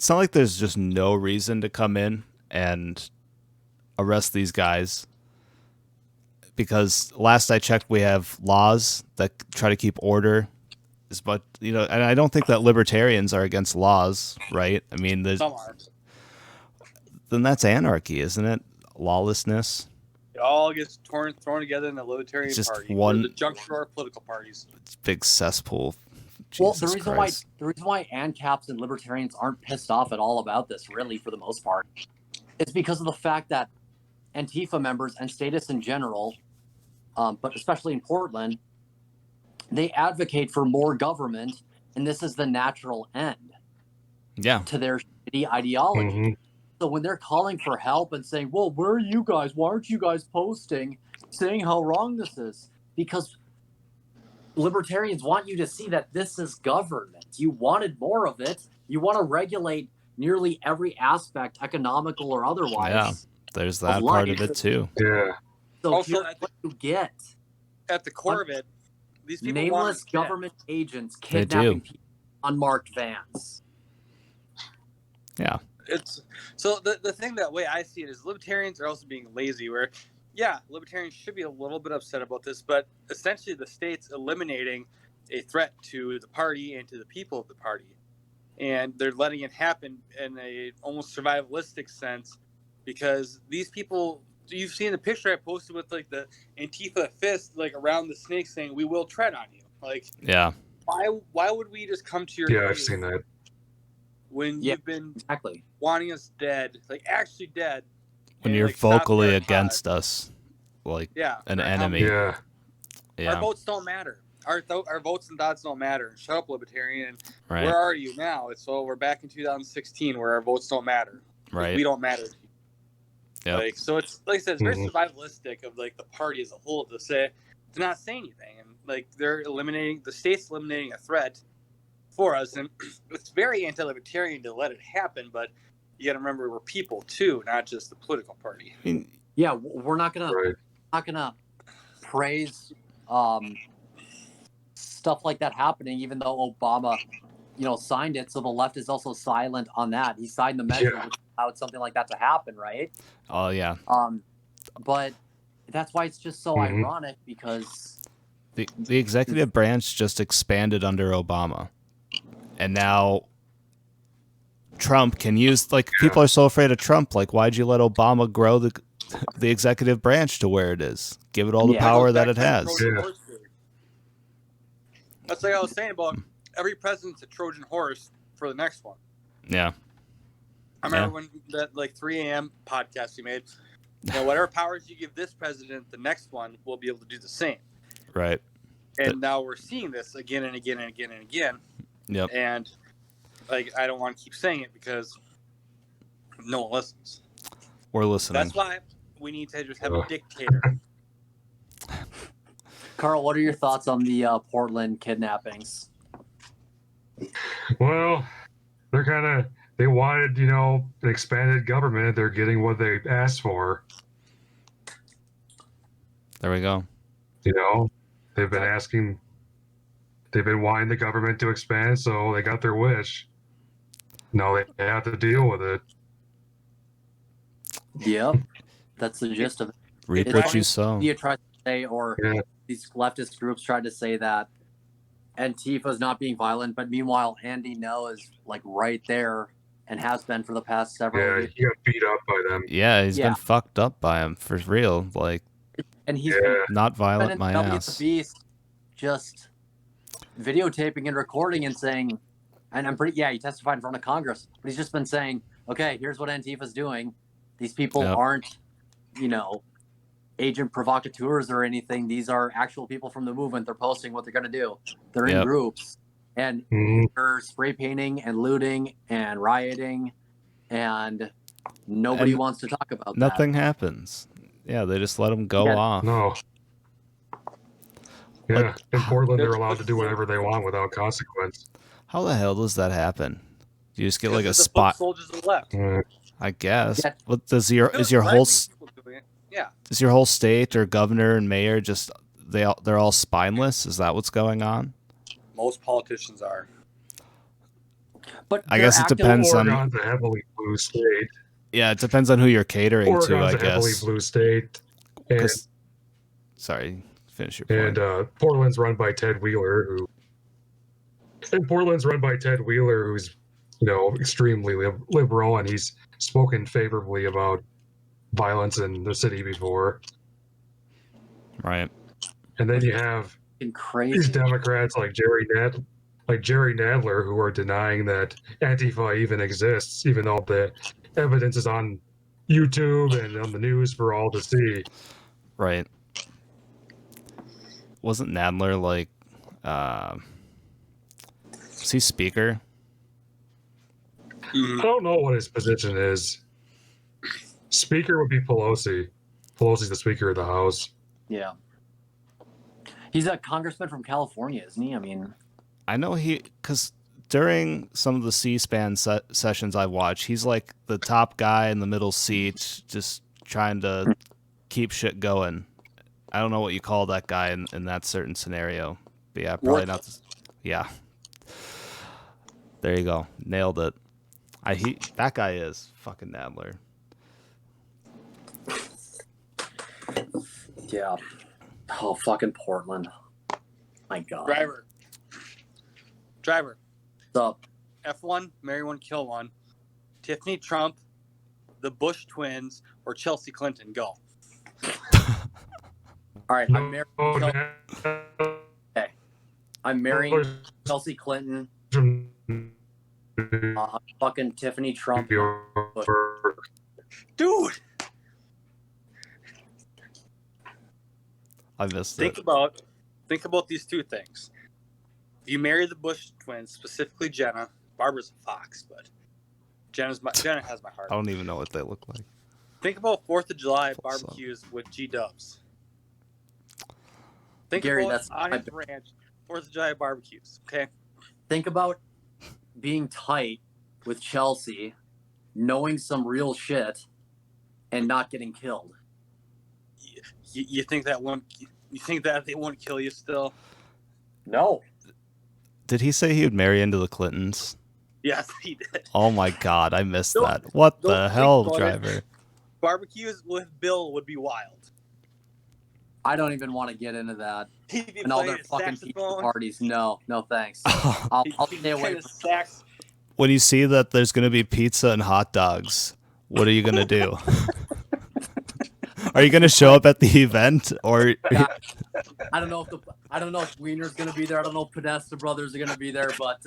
A: not like there's just no reason to come in and arrest these guys, because last I checked, we have laws that try to keep order. But and I don't think that libertarians are against laws, right? I mean,
C: some are.
A: Then that's anarchy, isn't it? Lawlessness.
C: It all gets thrown together in the libertarian party. The junk drawer political parties.
A: It's a big cesspool.
D: Well, the reason why ANCAPs and libertarians aren't pissed off at all about this, really, for the most part, is because of the fact that Antifa members and statists in general, but especially in Portland, they advocate for more government, and this is the natural end to their shitty ideology. Mm-hmm. So when they're calling for help and saying, well, where are you guys? Why aren't you guys posting, saying how wrong this is? Because libertarians want you to see that this is government. You wanted more of it. You want to regulate nearly every aspect, economical or otherwise.
A: Yeah, there's that part of it too.
B: Yeah.
D: So also, here's what you get.
C: At the core of it, these people
D: nameless government agents kidnapping people on unmarked vans.
A: Yeah.
C: So the thing, that way I see it, is libertarians are also being lazy, where libertarians should be a little bit upset about this, but essentially the state's eliminating a threat to the party and to the people of the party, and they're letting it happen in a almost survivalistic sense, because these people, you've seen the picture I posted with like the Antifa fist like around the snake saying, we will tread on you. Like,
A: yeah,
C: why would we just come to your
B: I've seen that.
C: when you've been
D: exactly
C: wanting us dead, like actually dead.
A: When you're vocally against us, like an enemy.
B: Yeah.
C: Our votes don't matter. Our votes and thoughts don't matter. Shut up, libertarian.
A: Right.
C: Where are you now? We're back in 2016 where our votes don't matter.
A: Right.
C: We don't matter.
A: Yep.
C: Like, so it's like I said, it's very survivalistic of like the party as a whole to not say anything, and like the state's eliminating a threat for us, and it's very anti-libertarian to let it happen. But you got to remember, we're people too, not just the political party.
D: Yeah, we're not gonna praise stuff like that happening, even though Obama, signed it. So the left is also silent on that. He signed the measure which allowed something like that to happen, right?
A: Oh yeah.
D: But that's why it's just so ironic, because
A: the executive branch just expanded under Obama, and now Trump can use, like, people are so afraid of Trump. Like, why'd you let Obama grow the executive branch to where it is? Give it all the power that it has.
C: That's like I was saying about every president's a Trojan horse for the next one.
A: Yeah.
C: I remember when that 3 a.m. podcast you made, whatever powers you give this president, the next one will be able to do the same.
A: Right.
C: And now we're seeing this again and again and again and again.
A: Yep.
C: And I don't want to keep saying it because no one listens.
A: We're listening.
C: That's why we need to just have a dictator.
D: Carl, what are your thoughts on the Portland kidnappings?
B: Well, they wanted, an expanded government. They're getting what they asked for.
A: There we go.
B: They've been wanting the government to expand, so they got their wish. Now they have to deal with it.
D: Yep. That's the gist of it.
A: Reap what you sow.
D: You tried to say, or these leftist groups tried to say that Antifa is not being violent, but meanwhile Andy Ngo is right there and has been for the past several years.
B: He got beat up by them.
A: Yeah, he's been fucked up by them for real.
D: And he's
A: not violent, my ass.
D: The Beast just videotaping and recording and saying, and I'm pretty, he testified in front of Congress, but he's just been saying, okay, here's what Antifa's doing. These people aren't, agent provocateurs or anything. These are actual people from the movement. They're posting what they're going to do. They're in groups, and they're spray painting and looting and rioting, and nobody wants to talk about
A: Nothing happens. Yeah, they just let them go off.
B: No. Yeah, in Portland, they're allowed to do whatever they want without consequence.
A: How the hell does that happen? You just get a spot.
C: Soldiers are left.
A: I guess. Yeah. What is your whole Is your whole state or governor and mayor just they're all spineless? Is that what's going on?
C: Most politicians are.
D: But
A: I guess it depends on.
B: Oregon's a heavily blue state.
A: Yeah, it depends on who you're catering to, I guess.
B: A heavily blue state.
A: Sorry, finish your point.
B: And Portland's run by Ted Wheeler, who's extremely liberal, and he's spoken favorably about violence in the city before.
A: Right.
B: And then you have these Democrats like Jerry Nadler, who are denying that Antifa even exists, even though the evidence is on YouTube and on the news for all to see.
A: Right. Wasn't Nadler was he speaker?
B: I don't know what his position is. Speaker would be Pelosi. Pelosi's the Speaker of the House.
D: Yeah. He's a congressman from California, isn't he? I mean,
A: I know because during some of the C-SPAN sessions I watch, he's like the top guy in the middle seat, just trying to keep shit going. I don't know what you call that guy in that certain scenario. But yeah, probably not. Yeah. There you go. Nailed it. That guy is fucking Nadler.
D: Yeah. Oh, fucking Portland. My God.
C: Driver.
D: What's up?
C: F1, marry one, kill one. Tiffany Trump, the Bush twins, or Chelsea Clinton. Go.
D: All right. I'm marrying Chelsea Clinton. fucking Tiffany Trump.
C: Dude!
A: I missed
C: Think
A: it.
C: about these two things. If you marry the Bush twins, specifically Jenna, Barbara's a fox, but Jenna has my heart.
A: I don't even know what they look like.
C: Think about 4th of July barbecues with G-dubs. Think
D: Gary,
C: about
D: that's
C: Onyx Ranch 4th of July barbecues, okay?
D: Think about being tight with Chelsea, knowing some real shit, and not getting killed.
C: You think that they won't kill you still?
D: No.
A: Did he say he would marry into the Clintons?
C: Yes, he did.
A: Oh my God, I missed that. What the hell, Driver?
C: Barbecues with Bill would be wild.
D: I don't even want to get into that.
C: He'd be
D: and all their fucking pizza parties. No thanks. I'll stay away from
C: sax.
A: When you see that there's going to be pizza and hot dogs, what are you going to do? Are you going to show up at the event, or?
D: I don't know if Wiener's going to be there. I don't know if Podesta brothers are going to be there, but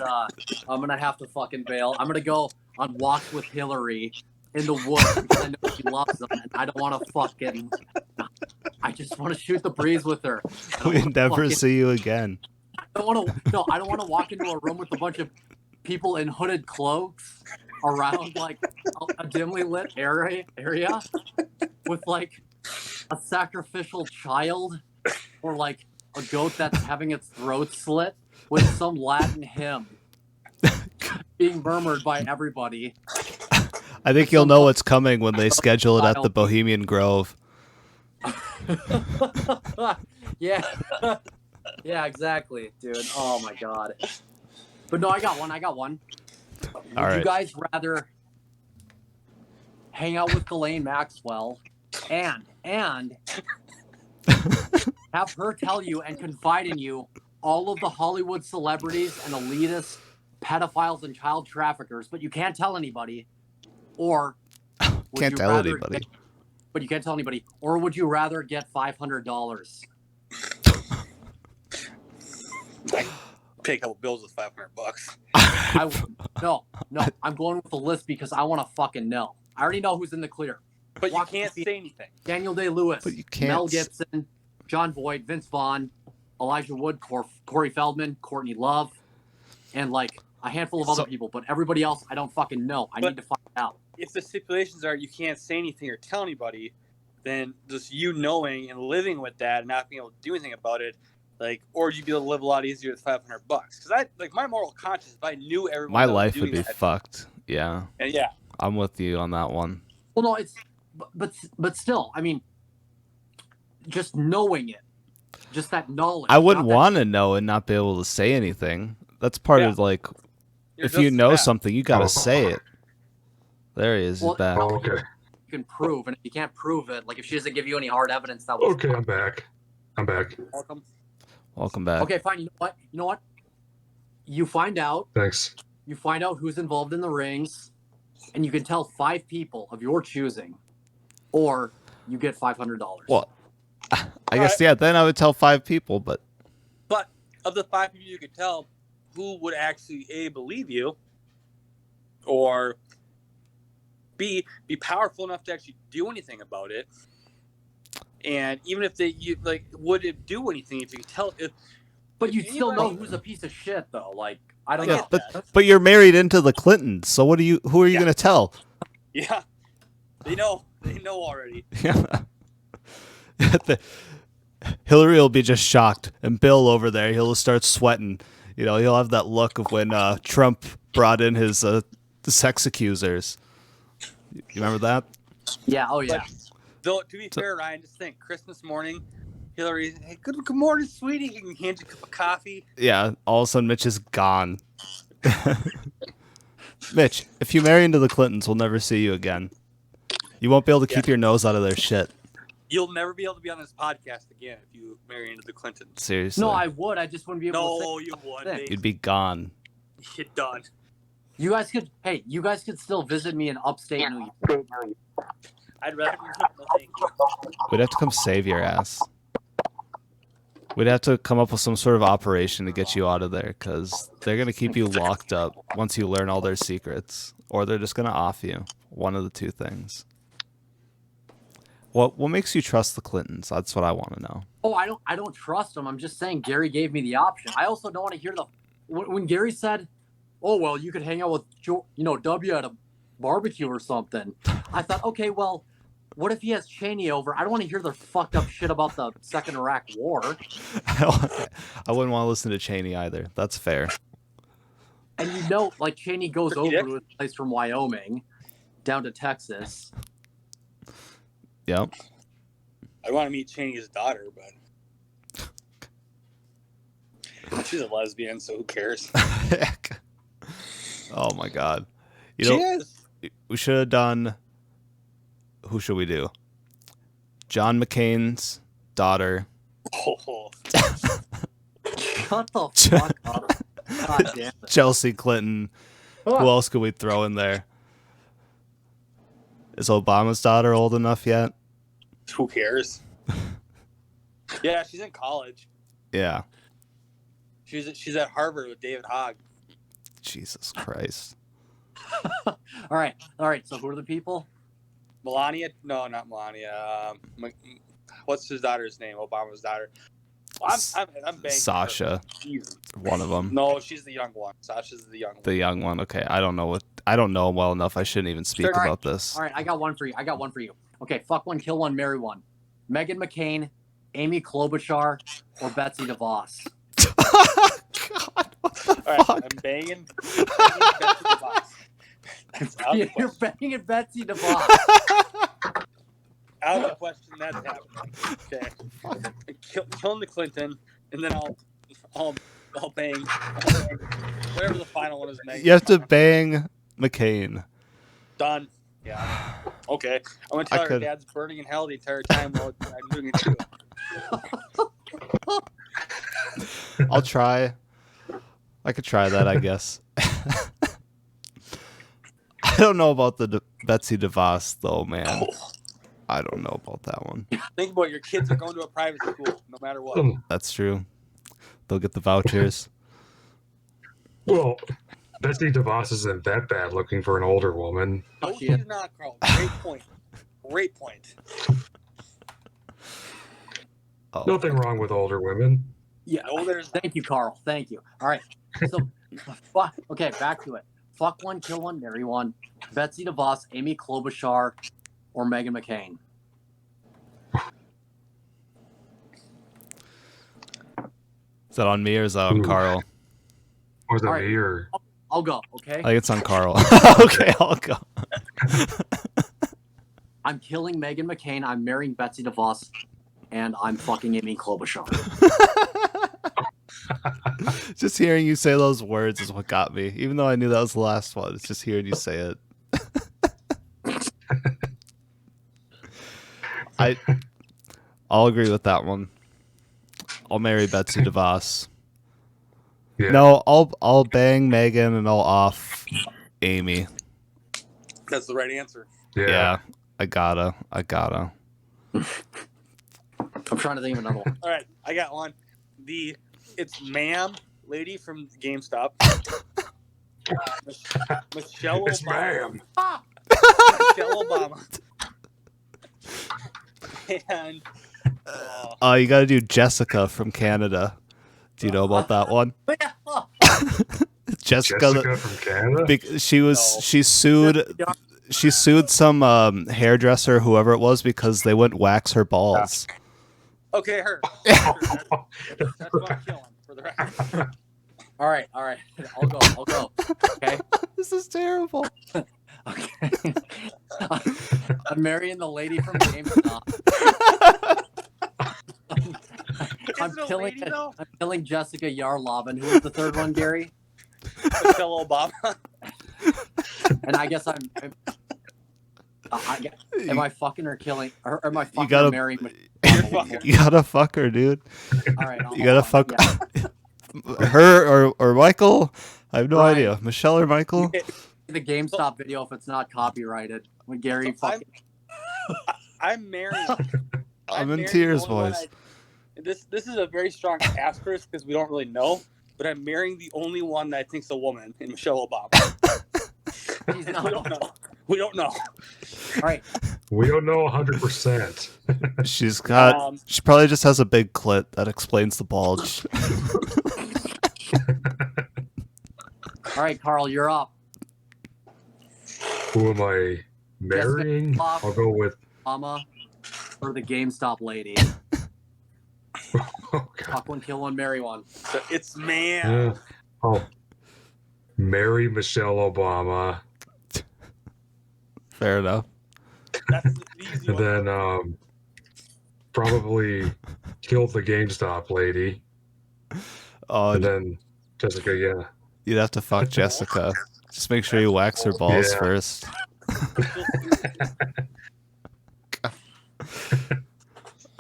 D: I'm going to have to fucking bail. I'm going to go on walks with Hillary in the woods because I know she loves them, and I don't want to fucking. I just want to shoot the breeze with her.
A: We never see you again.
D: I don't want to walk into a room with a bunch of people in hooded cloaks around like a dimly lit area with like a sacrificial child or like a goat that's having its throat slit with some Latin hymn being murmured by everybody.
A: I think you'll know what's coming when they schedule it at the Bohemian Grove.
D: Yeah. Yeah, exactly, dude. Oh my God. But no, I got one. Would you guys rather hang out with Ghislaine Maxwell and have her tell you and confide in you all of the Hollywood celebrities and elitist pedophiles and child traffickers, but you can't tell anybody? Or
A: can't tell anybody.
D: But you can't tell anybody. Or would you rather get $500?
C: Pay a couple bills with $500.
D: No. I'm going with the list because I want to fucking know. I already know who's in the clear.
C: But you can't say anything.
D: Daniel Day-Lewis,
A: but you can't.
D: Mel Gibson, John Voight, Vince Vaughn, Elijah Wood, Corey Feldman, Courtney Love, and like a handful of other people. But everybody else, I don't fucking know. I need to find out.
C: If the stipulations are you can't say anything or tell anybody, then just you knowing and living with that and not being able to do anything about it, like, or you'd be able to live a lot easier with $500. Because I like my moral conscience. If I knew everyone,
A: my life would be fucked. Yeah.
C: And yeah,
A: I'm with you on that one.
D: Well, no, it's but still, I mean, just knowing it, just that knowledge.
A: I wouldn't want to know and not be able to say anything. That's part of like, if you know something, you got to say it. There he is. He's back.
B: Oh, okay.
D: You can prove, and if you can't prove it, like if she doesn't give you any hard evidence, that was
B: okay. I'm back.
A: Welcome back.
D: Okay, fine. You know what? You find out.
B: Thanks.
D: You find out who's involved in the rings, and you can tell 5 people of your choosing, or you get $500.
A: Well, I guess then I would tell 5 people, but
C: of the 5 people you could tell, who would actually believe you, or be powerful enough to actually do anything about it, and even if would it do anything if you could tell?
D: But you still know who's a piece of shit, though. Like I don't know.
A: But you're married into the Clintons, so who are you going to tell?
C: Yeah, they know already.
A: Yeah. Hillary will be just shocked, and Bill over there, he'll start sweating. You know, he'll have that look of when Trump brought in his sex accusers. You remember that?
D: Yeah. Oh, yeah.
C: But, though, to be fair, Ryan, just think, Christmas morning, Hillary, hey, good morning, sweetie. He can hand you a cup of coffee.
A: Yeah, all of a sudden, Mitch is gone. Mitch, if you marry into the Clintons, we'll never see you again. You won't be able to keep your nose out of their shit.
C: You'll never be able to be on this podcast again if you marry into the Clintons.
A: Seriously.
D: No, I would. I just wouldn't be able to say.
C: No, you wouldn't.
A: You'd be gone.
C: You're done.
D: You guys could still visit me in upstate New York.
C: I'd rather be no, thank you.
A: We'd have to come save your ass. We'd have to come up with some sort of operation to get you out of there, because they're going to keep you locked up once you learn all their secrets, or they're just going to off you. One of the two things. What makes you trust the Clintons? That's what I want to know.
D: Oh, I don't trust them. I'm just saying Gary gave me the option. I also don't want to hear when Gary said, "Oh, well, you could hang out with W at a barbecue or something." I thought, okay, well, what if he has Cheney over? I don't want to hear their fucked up shit about the Second Iraq War.
A: I wouldn't want to listen to Cheney either. That's fair.
D: And like Cheney goes over to a place from Wyoming down to Texas.
A: Yep.
C: I want to meet Cheney's daughter, but she's a lesbian, so who cares?
A: Oh my God. We should have done. Who should we do? John McCain's daughter.
C: Oh.
D: Shut the fuck up. God damn it.
A: Chelsea Clinton. Who else could we throw in there? Is Obama's daughter old enough yet?
C: Who cares? Yeah, she's in college.
A: Yeah.
C: She's at Harvard with David Hogg.
A: Jesus Christ.
D: All right. So who are the people?
C: Melania? No, not Melania. What's his daughter's name? Obama's daughter. Well, I'm banging
A: Sasha. One of them.
C: No, she's the young one. Sasha's the young one.
A: The young one. Okay, I don't know him well enough. I shouldn't even speak about this.
D: All right, I got one for you. Okay, fuck one, kill one, marry one. Meghan McCain, Amy Klobuchar, or Betsy DeVos.
A: God, what the fuck?
C: Right, I'm banging Betsy DeVos.
D: You're banging Betsy DeVos.
C: Out of the question, that's happening. Okay, killing the Clinton, and then I'll bang whatever the final one is. Meghan.
A: You have to bang McCain.
C: Done. Yeah. Okay. I'm gonna tell her dad's burning in hell the entire time while I'm doing it too.
A: I'll try. I could try that, I guess. I don't know about the Betsy DeVos though, man. I don't know about that one.
C: Think about it, your kids are going to a private school, no matter what.
A: That's true. They'll get the vouchers.
B: Well, Betsy DeVos isn't that bad looking for an older woman.
C: No, she's not, Carl. Great point.
A: Oh.
B: Nothing wrong with older women.
D: Yeah. Thank you, Carl. Thank you. All right. So, okay, back to it. Fuck one, kill one, marry one. Betsy DeVos, Amy Klobuchar, or Meghan McCain.
A: Is that on me or is that on Carl?
B: Or is it me or?
D: I'll go, okay?
A: I think it's on Carl. Okay, I'll go.
D: I'm killing Meghan McCain, I'm marrying Betsy DeVos, and I'm fucking Amy Klobuchar.
A: Just hearing you say those words is what got me. Even though I knew that was the last one, it's just hearing you say it. I'll agree with that one. I'll marry Betsy DeVos. Yeah. No, I'll bang Megan and I'll off Amy.
C: That's the right answer.
A: Yeah, I gotta.
D: I'm trying to think of another one.
C: All right, I got one. It's ma'am, lady from GameStop. Michelle Obama.
B: It's ma'am.
C: Michelle Obama. And
A: you got to do Jessica from Canada. Do you know about that one?
B: Jessica from Canada.
A: She sued some hairdresser, whoever it was, because they wouldn't wax her balls.
C: Okay, her. That's what I'm killing for the record.
D: All right. I'll go. Okay.
A: This is terrible.
D: Okay. I'm marrying the lady from GameStop. I'm killing Jessica Yarlovin. Who was the third one, Gary?
C: Michelle Obama.
D: And I guess am I fucking or killing? Or am I fucking or marrying?
A: You gotta fuck her, dude.
D: All right.
A: You gotta fuck her or Michael. I have no idea. Michelle or Michael.
D: The GameStop video if it's not copyrighted. When Gary fucking.
C: I'm married.
A: I'm in tears, boys.
C: this is a very strong asterisk because we don't really know. But I'm marrying the only one that I think's a woman in Michelle Obama. We don't know. We don't know.
D: All right.
B: We don't know 100%.
A: She's got. She probably just has a big clit that explains the bulge.
D: All right, Carl, you're up.
B: Who am I marrying? I'll go with
D: Obama or the GameStop lady. Fuck one, kill one, marry one.
C: So it's man.
B: I'll marry Michelle Obama.
A: Fair enough.
C: That's the easy
B: And
C: one.
B: then probably kill the GameStop lady.
A: Oh,
B: and then Jessica, yeah.
A: You'd have to fuck Jessica. Just make sure you wax her balls first.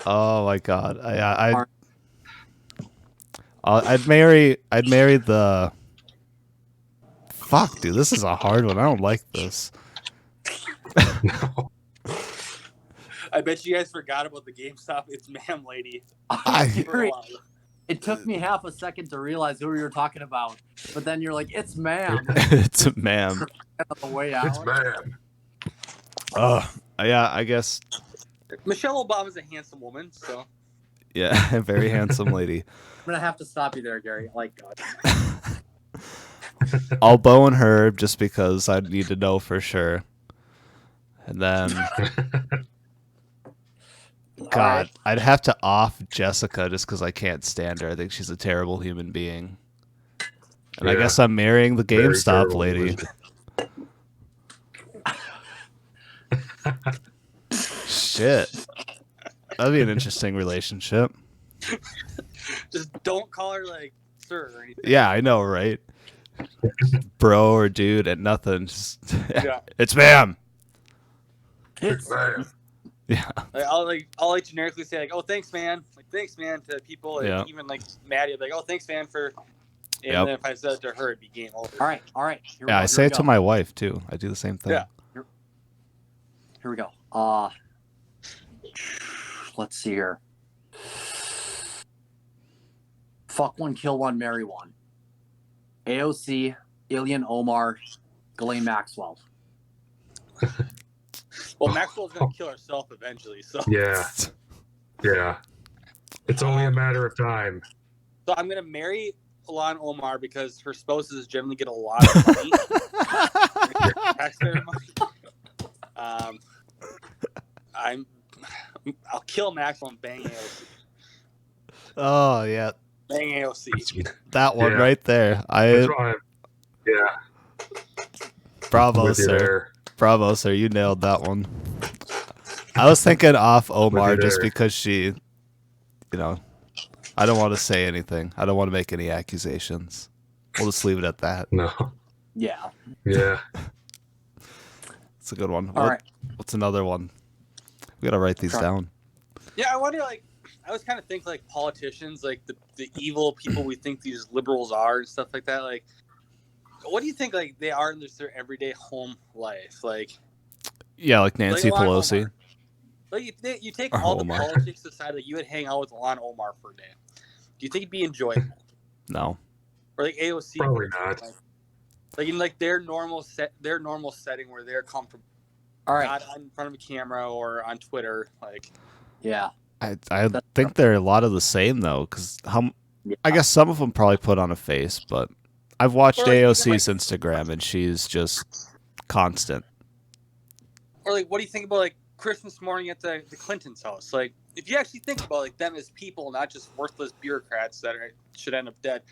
A: Oh my god. I'd marry the. Fuck, dude, this is a hard one. I don't like this.
B: No.
C: I bet you guys forgot about the GameStop It's Ma'am lady.
D: It took me half a second to realize who you were talking about, but then you're like, "It's ma'am."
A: It's a ma'am.
D: On the way out.
B: It's ma'am.
A: Yeah, I guess.
C: Michelle Obama's a handsome woman, so.
A: Yeah, a very handsome lady.
D: I'm gonna have to stop you there, Gary. Like,
A: I'll bone her just because I need to know for sure. And then, God, I'd have to off Jessica just because I can't stand her. I think she's a terrible human being. And I guess I'm marrying the GameStop lady. Shit. That'd be an interesting relationship.
C: Just don't call her, like, sir or anything.
A: Yeah, I know, right? Bro or dude and nothing. Just,
C: Yeah.
A: It's ma'am.
B: It's ma'am.
A: Yeah.
C: I'll generically say, like, oh, thanks, man. Like, thanks, man, to people. Like, even, like, Maddie, like, oh, thanks, man, for... And then if I said it to her, it'd be game over.
D: All right.
A: Yeah, I say it to my wife, too. I do the same thing.
C: Yeah.
D: Here we go. Let's see here. Fuck one, kill one, marry one. AOC, Ilyan Omar, Ghislaine Maxwell.
C: Well, Maxwell's gonna kill herself eventually, so.
B: Yeah. It's only a matter of time.
C: So I'm gonna marry Ilhan Omar because her spouses generally get a lot of money. Taxpayer money. I'll kill Maxwell and bang AOC.
A: Oh yeah.
C: Bang AOC.
A: That one right there. Bravo, sir.
B: There.
A: Bravo, sir. You nailed that one. I was thinking off Omar just because she, I don't want to say anything. I don't want to make any accusations. We'll just leave it at that.
B: No.
D: Yeah.
A: It's a good one.
D: All right.
A: What's another one? We gotta write these down.
C: Yeah, I wonder, like, I was kind of thinking, like, politicians, like, the evil people we think these liberals are and stuff like that. Like, what do you think, like, they are in their everyday home life? Like,
A: yeah, like Nancy Pelosi.
C: Like, you take all the politics aside, like, you would hang out with Ilhan Omar for a day. Do you think it'd be enjoyable?
A: No.
C: Or like AOC?
B: Probably not.
C: Like in like their normal setting where they're comfortable.
D: All right.
C: Not in front of a camera or on Twitter, like.
D: Yeah.
A: I think they're a lot of the same though, because I guess some of them probably put on a face, but I've watched AOC's Instagram and she's just constant.
C: Or like, what do you think about like Christmas morning at the Clintons' house? Like, if you actually think about like them as people, not just worthless bureaucrats that should end up dead.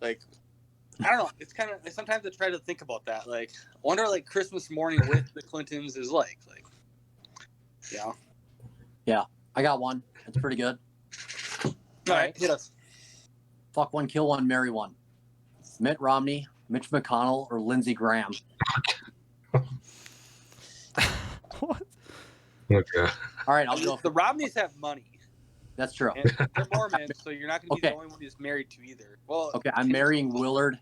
C: Like, I don't know. It's kind of sometimes I try to think about that. Like, I wonder like Christmas morning with the Clintons is like. Yeah.
D: Yeah, I got one. It's pretty good.
C: All right, hit us.
D: Fuck one, kill one, marry one. Mitt Romney, Mitch McConnell, or Lindsey Graham.
A: What?
B: Okay.
D: All right, I'll go.
C: The Romneys have money.
D: That's true.
C: And they're Mormons, so you're not going to be the only one who's married to either. Well,
D: okay, I'm marrying Willard.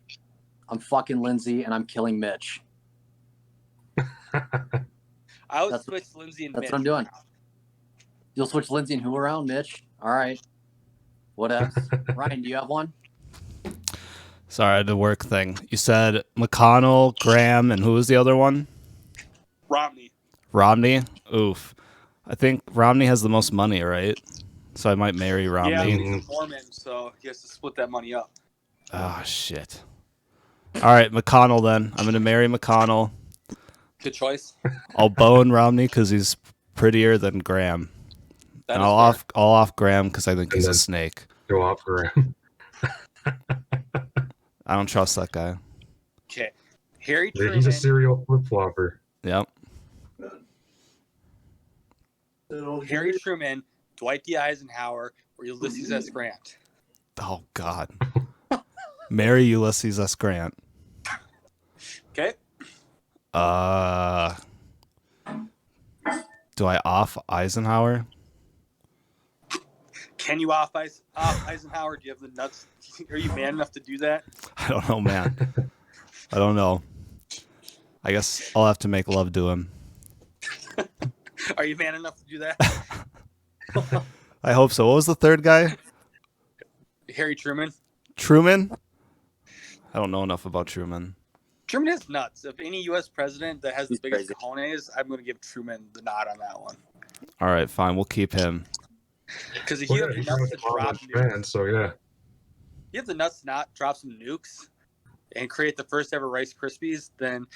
D: I'm fucking Lindsay, and I'm killing Mitch.
C: I would switch Lindsay and Mitch.
D: That's what I'm doing. You'll switch Lindsay and who around? Mitch? All right. What else? Ryan, do you have one?
A: Sorry, I had the work thing. You said McConnell, Graham, and who was the other one?
C: Romney.
A: Romney? Oof. I think Romney has the most money, right? So I might marry Romney.
C: Yeah, but he's a Mormon, so he has to split that money up.
A: Oh, shit. All right, McConnell then. I'm going to marry McConnell.
C: Good choice.
A: I'll bone Romney because he's prettier than Graham. And I'll off Graham because I think he's a snake.
B: Go off Graham.
A: I don't trust that guy.
C: Okay. Harry Truman.
B: He's a serial flip-flopper.
A: Yep.
C: Harry Truman, Dwight D. Eisenhower, or Ulysses S. Grant.
A: Oh, God. Marry Ulysses S. Grant.
C: Okay.
A: Do I off Eisenhower?
C: Can you off Eisenhower? Do you have the nuts? Are you man enough to do that?
A: I don't know, man. I don't know. I guess I'll have to make love to him.
C: Are you man enough to do that?
A: I hope so. What was the third guy?
C: Harry Truman.
A: Truman? I don't know enough about Truman.
C: Truman is nuts. If any U.S. president that has the biggest cojones, I'm going to give Truman the nod on that one.
A: All right, fine. We'll keep him.
C: Because if you have the nuts to drop nukes,
B: so yeah.
C: you have the nuts to not drop some nukes and create the first ever Rice Krispies, then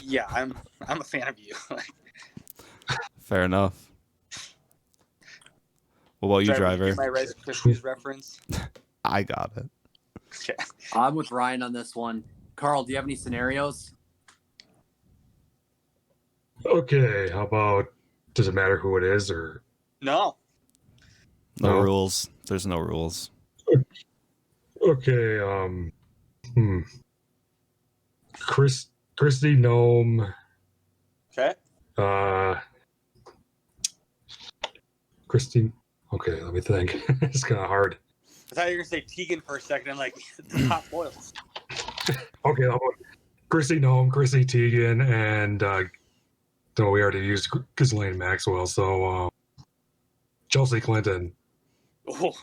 C: yeah, I'm a fan of you.
A: Fair enough. What about you, Driver?
C: My Rice Krispies reference.
A: I got it.
C: Okay.
D: I'm with Ryan on this one. Carl, do you have any scenarios?
B: Okay, how about, does it matter who it is or?
C: No.
A: No rules. There's no rules.
B: Okay, Christy Gnome.
C: Okay.
B: Christy. Okay, let me think. It's kind of hard.
C: I thought you were going to say Tegan for a second. I'm like, the hot boils.
B: Okay, how about Christy Gnome, Chrissy Teigen, and no, we already used Ghislaine Maxwell, so Chelsea Clinton.
C: Oh.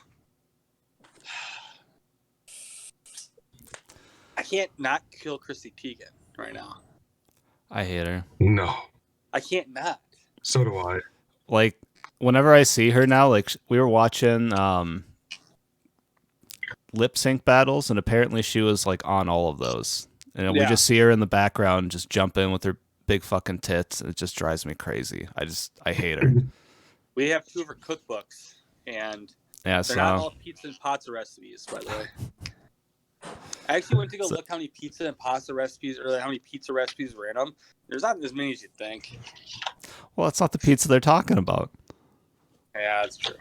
C: I can't not kill Chrissy Teigen right now.
A: I hate her.
B: No.
C: I can't not.
B: So do I.
A: Like, whenever I see her now, like, we were watching lip sync battles, and apparently she was, like, on all of those. And we just see her in the background just jump in with her big fucking tits. It just drives me crazy. I hate her.
C: We have two of her cookbooks, and
A: yeah,
C: they're not all pizza and pasta recipes, by the way. I actually went to go look how many pizza and pasta recipes, or how many pizza recipes were in them. There's not as many as you'd think.
A: Well, it's not the pizza they're talking about.
C: Yeah, that's true.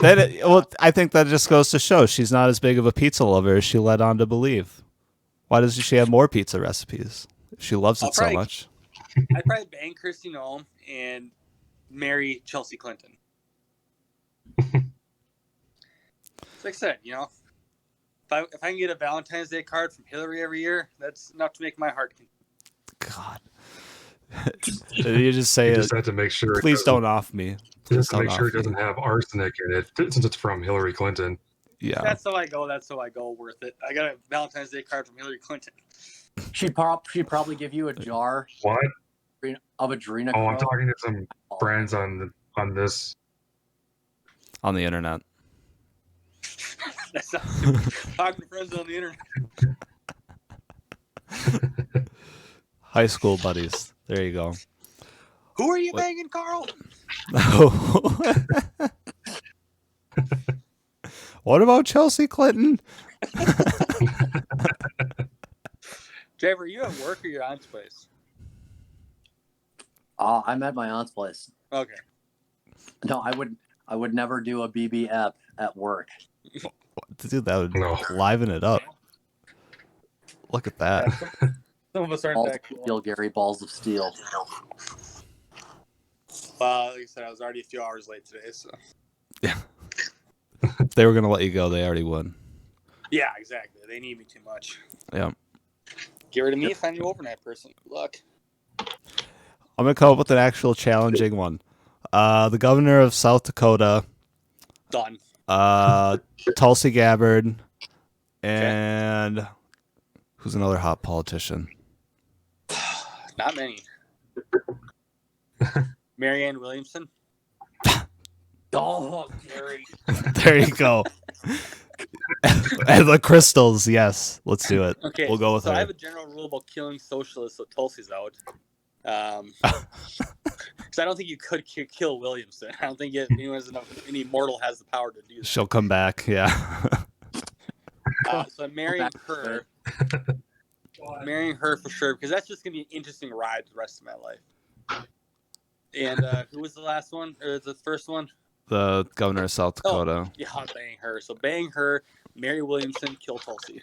A: I think that just goes to show she's not as big of a pizza lover as she led on to believe. Why doesn't she have more pizza recipes if she loves it so much?
C: I'd probably bang Christy Gnome and marry Chelsea Clinton. Like I said, you know, if I can get a Valentine's Day card from Hillary every year, that's enough to make my heart.
A: God. You just say
B: you just have to make sure.
A: Please don't off me.
B: Just to make sure it doesn't have arsenic in it, since it's from Hillary Clinton.
A: Yeah.
C: That's how I go. Worth it. I got a Valentine's Day card from Hillary Clinton.
D: She'd probably give you a jar.
B: What?
D: Of adrenochrome.
B: Oh, I'm talking to some friends on this.
A: On the internet.
C: That's not talking to friends on the internet.
A: High school buddies. There you go.
C: Who are you banging, Carl?
A: What about Chelsea Clinton?
C: Trevor, are you at work or your aunt's place?
D: I'm at my aunt's place.
C: Okay.
D: No, I would never do a BBF at work.
A: Dude, that would liven it up. Look at that.
C: Some of us aren't that cool.
D: Steel, Gary, balls of steel.
C: Like I said, I was already a few hours late today, so.
A: Yeah. If they were going to let you go, they already would.
C: Yeah, exactly. They need me too much.
A: Yeah.
C: Get rid of me, find an overnight person. Good luck.
A: I'm going to come up with an actual challenging one. The governor of South Dakota
C: Done.
A: Tulsi Gabbard, and who's another hot politician?
C: Not many. Marianne Williamson.
D: Oh, Gary.
A: There you go. And the crystals, yes. Let's do it.
C: Okay,
A: we'll go with her.
C: I have a general rule about killing socialists, so Tulsi's out. Because I don't think you could kill Williamson. I don't think any mortal has the power to do that.
A: She'll come back, yeah.
C: So I'm marrying her. Marrying her for sure, because that's just going to be an interesting ride the rest of my life. And who was the last one? Or the first one?
A: The governor of South Dakota.
C: Oh, yeah, I'm banging her. So bang her, marry Williamson, kill Tulsi.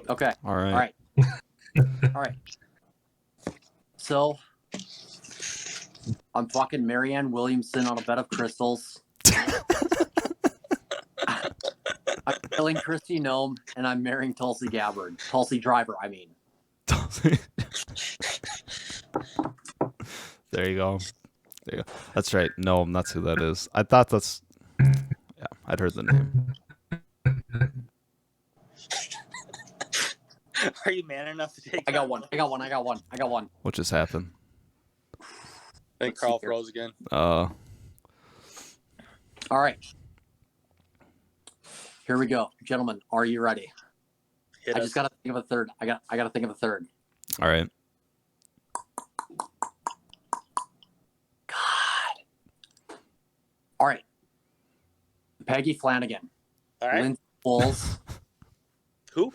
D: Okay.
A: All right.
D: All right. So, I'm fucking Marianne Williamson on a bed of crystals. I'm killing Christy Nome, and I'm marrying Tulsi Gabbard. Tulsi Driver, I mean.
A: There you go. That's right. No, that's who that is. I thought that's... Yeah, I'd heard the name.
C: Are you man enough to take
D: I got one.
A: What just happened?
C: I think Carl froze again.
D: All right. Here we go. Gentlemen, are you ready? I just got to think of a third. I got to think of a third.
A: All right.
D: God. All right. Peggy Flanagan.
C: All right.
D: Lindsay Coles.
C: Who?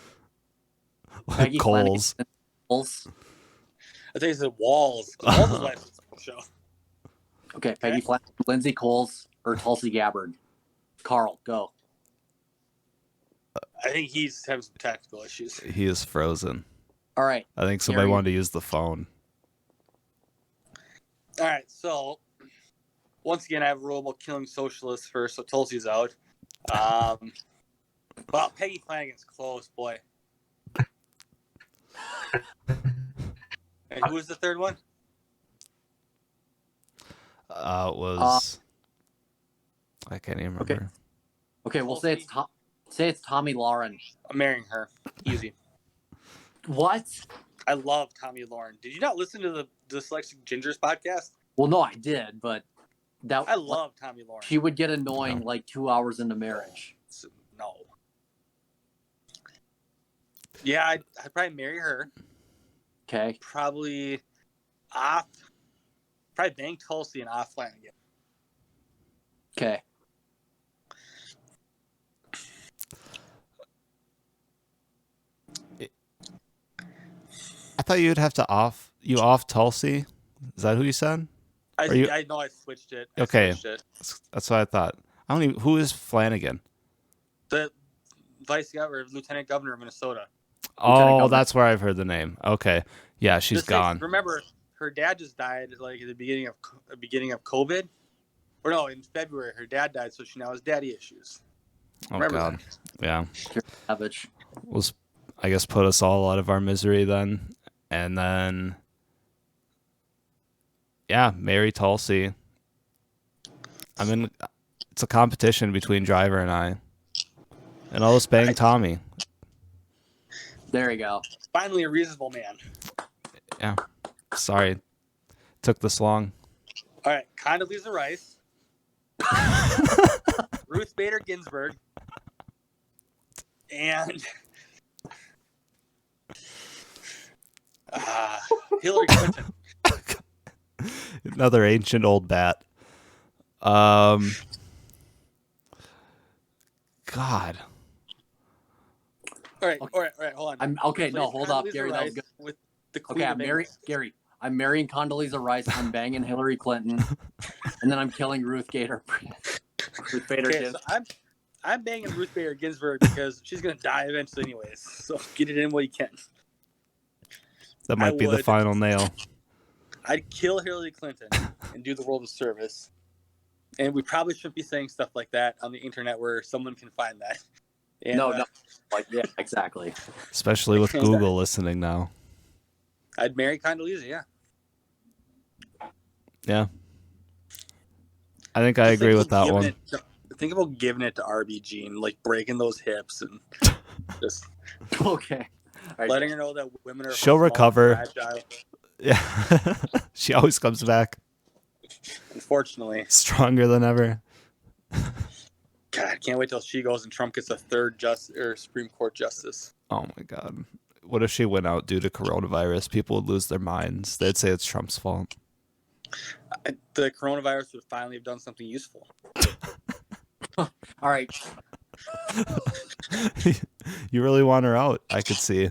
D: Peggy
A: Coles.
D: Flanagan. Coles.
C: I think it's the Walls. Walls is last show.
D: Okay, Peggy Flanagan, Lindsay Coles, or Tulsi Gabbard. Carl, go.
C: I think he's having some tactical issues.
A: He is frozen.
D: All right.
A: I think somebody wanted to use the phone.
C: All right, so once again, I have a rule about killing socialists first, so Tulsi's out. Well, Peggy Flanagan's close, boy. And who was the third one?
A: It was... I can't even remember.
D: Okay, we'll say it's Tommy Lauren.
C: I'm marrying her. Easy.
D: What?
C: I love Tommy Lauren. Did you not listen to the Dyslexic Gingers podcast?
D: Well, no, I did, but
C: I love Tommy Lauren.
D: She would get annoying like 2 hours into marriage.
C: No. Yeah, I'd probably marry her.
D: Okay.
C: Probably bang Tulsi and off Flanagan.
D: Okay.
A: I thought you'd have to off Tulsi. Is that who you said?
C: I know I switched it.
A: That's what I thought. I don't even... Who is Flanagan?
C: The vice governor, lieutenant governor of Minnesota.
A: Oh, that's where I've heard the name. Okay, yeah, she's gone.
C: Remember, her dad just died like at the beginning of COVID, or no, in February. Her dad died, so she now has daddy issues. Remember
A: God,
C: that?
A: yeah.
D: Savage.
A: Was, I guess, put us all out of our misery then, and then, yeah, marry Tulsi. I mean, it's a competition between Driver and I, and I'll just bang Tommy.
D: There you go.
C: Finally, a reasonable man.
A: Yeah. Sorry. Took this long.
C: All right. Condoleezza Rice. Ruth Bader Ginsburg. And Hillary Clinton.
A: Another ancient old bat. God.
C: All right, hold on.
D: Hold up, Gary. That was good.
C: With the Queen
D: I'm marrying Condoleezza Rice. I'm banging Hillary Clinton, and then I'm killing Ruth Bader.
C: So I'm banging Ruth Bader Ginsburg because she's gonna die eventually, anyways. So get it in while you can.
A: That might be the final nail.
C: I'd kill Hillary Clinton and do the world a service. And we probably shouldn't be saying stuff like that on the internet where someone can find that. And,
D: no, yeah, exactly.
A: Especially with Google listening now.
C: I'd marry Condoleezza, yeah.
A: Yeah. I think I agree with that one.
C: think about giving it to RBG and like breaking those hips and just
D: okay. Right.
C: Letting her know that women are.
A: She'll recover. Yeah, she always comes back.
C: Unfortunately,
A: stronger than ever.
C: God, I can't wait till she goes and Trump gets a third Supreme Court justice.
A: Oh my God. What if she went out due to coronavirus? People would lose their minds. They'd say it's Trump's fault.
C: The coronavirus would finally have done something useful.
D: All right.
A: You really want her out, I could see.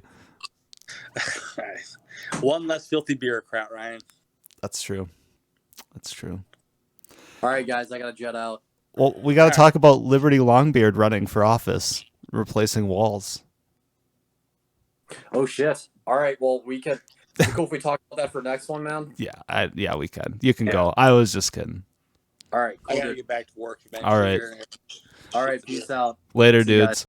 C: One less filthy bureaucrat, Ryan.
A: That's true. That's true.
D: All right, guys, I got to jet out.
A: Well, we got to talk about Liberty Longbeard running for office, replacing Walz.
D: Oh, shit. All right, well, we could... Is it cool if we talk about that for next one, man?
A: Yeah, we can. You can go. I was just kidding.
D: All right.
C: Cool. I got to get back to work eventually.
A: All right.
D: All right, peace out.
A: Later, dudes.